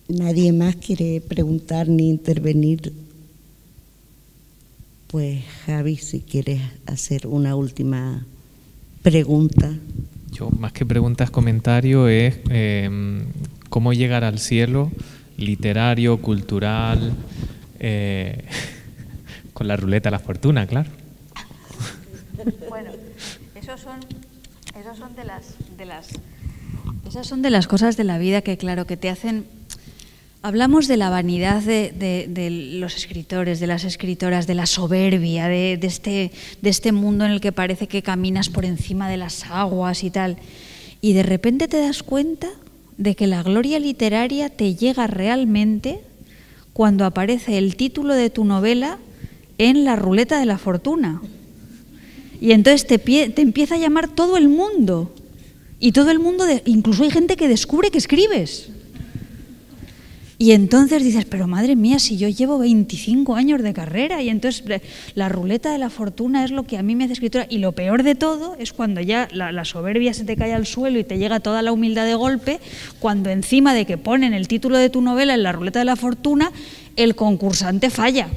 Nadie más quiere preguntar ni intervenir. Pues Javi, si quieres hacer una última pregunta. Yo, más que preguntas, comentario es cómo llegar al cielo literario, cultural, con la ruleta de la fortuna, claro. Bueno, esas son de las cosas de la vida que, claro, que te hacen... Hablamos de la vanidad de los escritores, de las escritoras, de la soberbia, de este mundo en el que parece que caminas por encima de las aguas y tal. Y de repente te das cuenta de que la gloria literaria te llega realmente cuando aparece el título de tu novela en la ruleta de la fortuna. Y entonces te empieza a llamar todo el mundo. Y todo el mundo, incluso hay gente que descubre que escribes. Y entonces dices, pero madre mía, si yo llevo 25 años de carrera, y entonces la ruleta de la fortuna es lo que a mí me hace escritora. Y lo peor de todo es cuando ya la soberbia se te cae al suelo y te llega toda la humildad de golpe, cuando encima de que ponen el título de tu novela en la ruleta de la fortuna, el concursante falla.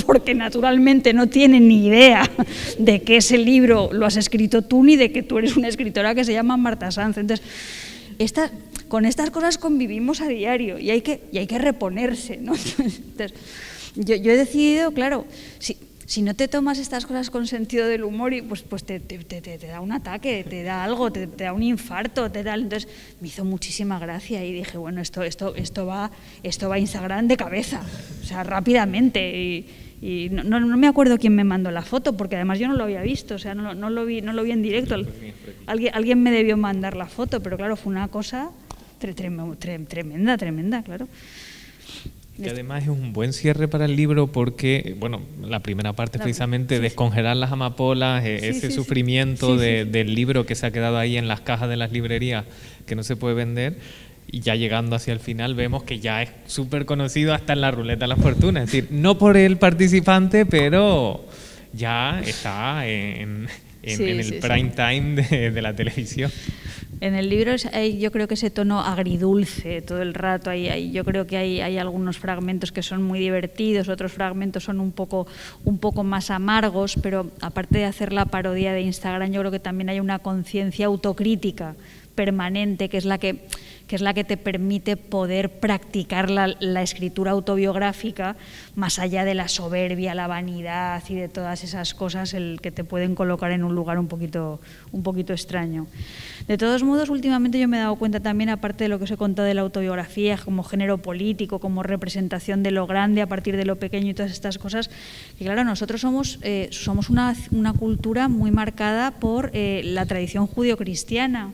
Porque naturalmente no tiene ni idea de que ese libro lo has escrito tú, ni de que tú eres una escritora que se llama Marta Sanz. Entonces, con estas cosas convivimos a diario y hay que reponerse, ¿no? Entonces, yo he decidido, claro, si no te tomas estas cosas con sentido del humor, pues te da un ataque, te da algo, te da un infarto, entonces me hizo muchísima gracia y dije, bueno, esto va a Instagram de cabeza, o sea, rápidamente. Y no me acuerdo quién me mandó la foto, porque además yo no lo había visto, o sea, no lo vi en directo. Alguien me debió mandar la foto, pero claro, fue una cosa tremenda, claro. Que además es un buen cierre para el libro porque, bueno, la primera parte es precisamente descongelar las amapolas, ese sufrimiento del libro que se ha quedado ahí en las cajas de las librerías que no se puede vender. Y ya llegando hacia el final vemos que ya es súper conocido hasta en la ruleta de la fortuna. Es decir, no por el participante, pero ya está en el prime time de la televisión. En el libro hay, yo creo que ese tono agridulce todo el rato. Yo creo que hay algunos fragmentos que son muy divertidos, otros fragmentos son un poco más amargos, pero aparte de hacer la parodia de Instagram, yo creo que también hay una conciencia autocrítica permanente, que es la que te permite poder practicar la escritura autobiográfica más allá de la soberbia, la vanidad y de todas esas cosas que te pueden colocar en un lugar un poquito extraño. De todos modos, últimamente yo me he dado cuenta también, aparte de lo que os he contado de la autobiografía como género político, como representación de lo grande a partir de lo pequeño y todas estas cosas, que claro, nosotros somos una cultura muy marcada por la tradición judio-cristiana.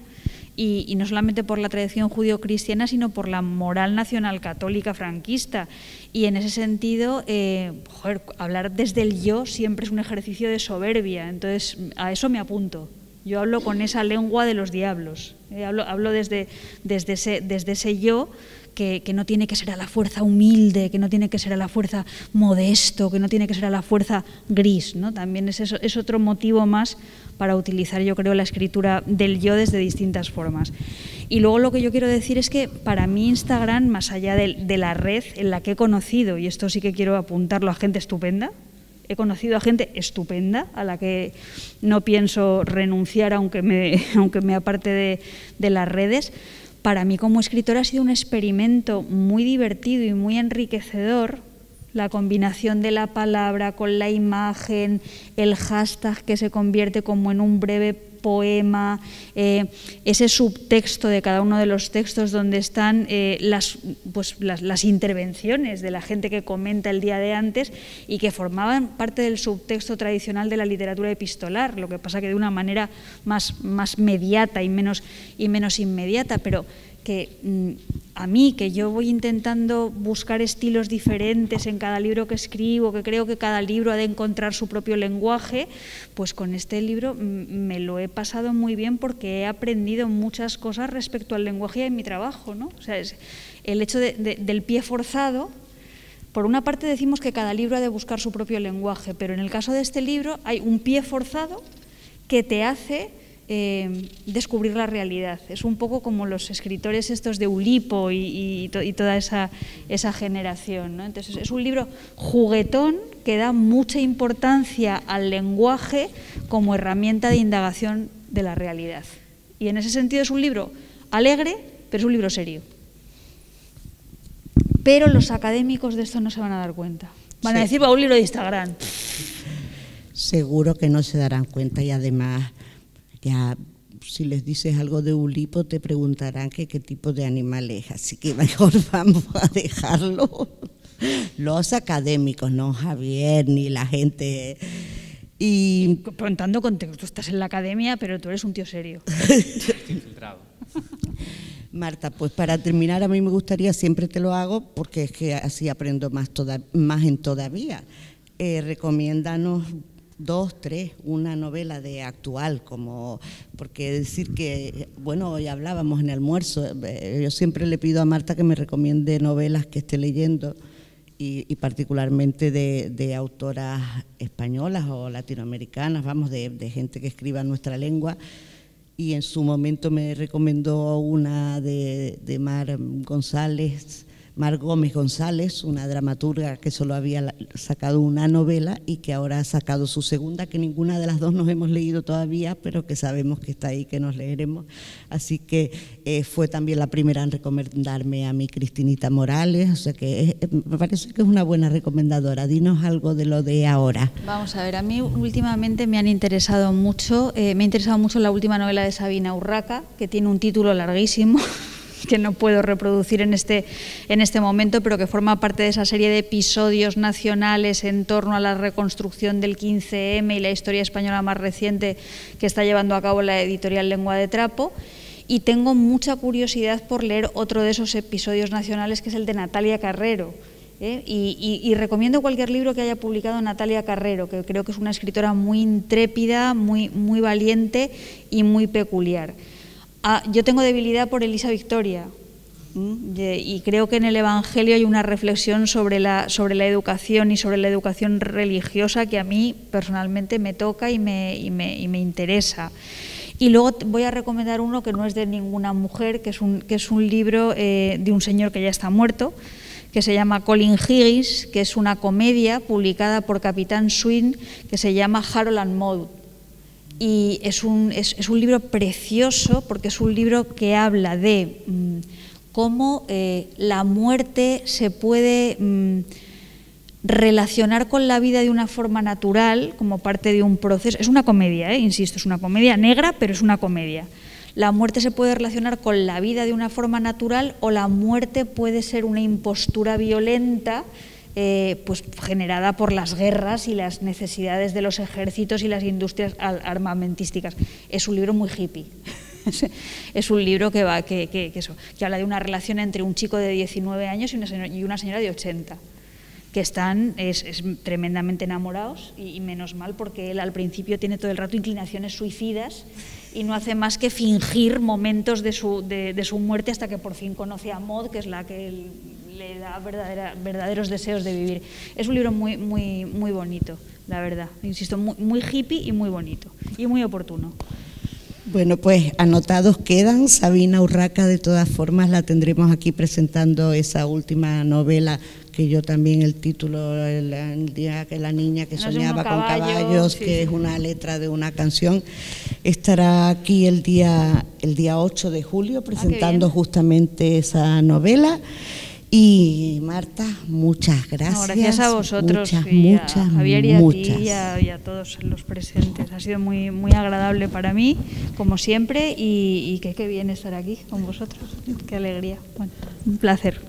Y no solamente por la tradición judío-cristiana, sino por la moral nacional católica franquista. Y en ese sentido, hablar desde el yo siempre es un ejercicio de soberbia. Entonces, a eso me apunto. Yo hablo con esa lengua de los diablos. Hablo desde ese yo que no tiene que ser a la fuerza humilde, que no tiene que ser a la fuerza modesto, que no tiene que ser a la fuerza gris, ¿no? También es otro motivo más para utilizar, yo creo, la escritura del yo desde distintas formas. Y luego lo que yo quiero decir es que para mí Instagram, más allá de la red en la que he conocido, y esto sí que quiero apuntarlo, a gente estupenda, he conocido a gente estupenda a la que no pienso renunciar aunque me aparte de las redes. Para mí como escritora ha sido un experimento muy divertido y muy enriquecedor, la combinación de la palabra con la imagen, el hashtag que se convierte como en un breve poema, ese subtexto de cada uno de los textos donde están las intervenciones de la gente que comenta el día de antes y que formaban parte del subtexto tradicional de la literatura epistolar, lo que pasa que de una manera más mediata y menos inmediata, pero a mí, que yo voy intentando buscar estilos diferentes en cada libro que escribo, que creo que cada libro ha de encontrar su propio lenguaje, pues con este libro me lo he pasado muy bien porque he aprendido muchas cosas respecto al lenguaje y a mi trabajo, ¿no? O sea, es el hecho del pie forzado. Por una parte decimos que cada libro ha de buscar su propio lenguaje, pero en el caso de este libro hay un pie forzado que te hace descubrir la realidad. Es un poco como los escritores estos de Ulipo y toda esa generación, ¿no? Entonces es un libro juguetón que da mucha importancia al lenguaje como herramienta de indagación de la realidad. Y en ese sentido es un libro alegre, pero es un libro serio. Pero los académicos de esto no se van a dar cuenta. Van a decir, va, un libro de Instagram. Seguro que no se darán cuenta y además ya si les dices algo de Ulipo te preguntarán qué tipo de animal es, así que mejor vamos a dejarlo. Los académicos, no Javier, ni la gente. Y contando contexto, tú estás en la academia, pero tú eres un tío serio. Infiltrado. Marta, pues para terminar a mí me gustaría, siempre te lo hago porque es que así aprendo más en todavía. Recomiéndanos 2, 3, una novela de actual, porque decir que, bueno, hoy hablábamos en el almuerzo, yo siempre le pido a Marta que me recomiende novelas que esté leyendo y particularmente de autoras españolas o latinoamericanas, vamos, de gente que escriba en nuestra lengua. Y en su momento me recomendó una de Mar Gómez González, una dramaturga que solo había sacado una novela y que ahora ha sacado su segunda, que ninguna de las dos nos hemos leído todavía, pero que sabemos que está ahí, que nos leeremos. Así que fue también la primera en recomendarme a mí Cristinita Morales, o sea que me parece que es una buena recomendadora. Dinos algo de lo de ahora. Vamos a ver, a mí últimamente me ha interesado mucho la última novela de Sabina Urraca, que tiene un título larguísimo, que no puedo reproducir en este momento, pero que forma parte de esa serie de episodios nacionales en torno a la reconstrucción del 15M y la historia española más reciente que está llevando a cabo la editorial Lengua de Trapo. Y tengo mucha curiosidad por leer otro de esos episodios nacionales, que es el de Natalia Carrero. Y recomiendo cualquier libro que haya publicado Natalia Carrero, que creo que es una escritora muy intrépida, muy valiente y muy peculiar. Yo tengo debilidad por Elisa Victoria y creo que en el Evangelio hay una reflexión sobre la educación y sobre la educación religiosa que a mí personalmente me toca y me interesa. Y luego voy a recomendar uno que no es de ninguna mujer, que es un libro de un señor que ya está muerto, que se llama Colin Higgins, que es una comedia publicada por Capitán Swing, que se llama Harold and Maude. Y es un libro precioso porque es un libro que habla de cómo la muerte se puede relacionar con la vida de una forma natural, como parte de un proceso. Es una comedia, insisto, es una comedia negra, pero es una comedia. La muerte se puede relacionar con la vida de una forma natural o la muerte puede ser una impostura violenta pues generada por las guerras y las necesidades de los ejércitos y las industrias armamentísticas. Es un libro muy hippie. Es un libro que habla de una relación entre un chico de 19 años y una señora de 80, que están tremendamente enamorados y menos mal, porque él al principio tiene todo el rato inclinaciones suicidas y no hace más que fingir momentos de su muerte hasta que por fin conoce a Maud, que es la que le da verdaderos deseos de vivir. Es un libro muy bonito, la verdad. Insisto, muy hippie y muy bonito y muy oportuno. Bueno, pues anotados quedan. Sabina Urraca, de todas formas, la tendremos aquí presentando esa última novela, que yo también el título, el día que la niña que soñaba con caballos, sí, que es una letra de una canción, estará aquí el día 8 de julio presentando justamente esa novela. Y Marta, muchas gracias. No, gracias a vosotros, muchas, a Javier y a ti y a todos los presentes. Ha sido muy agradable para mí, como siempre, y qué bien estar aquí con vosotros. Qué alegría. Bueno, un placer.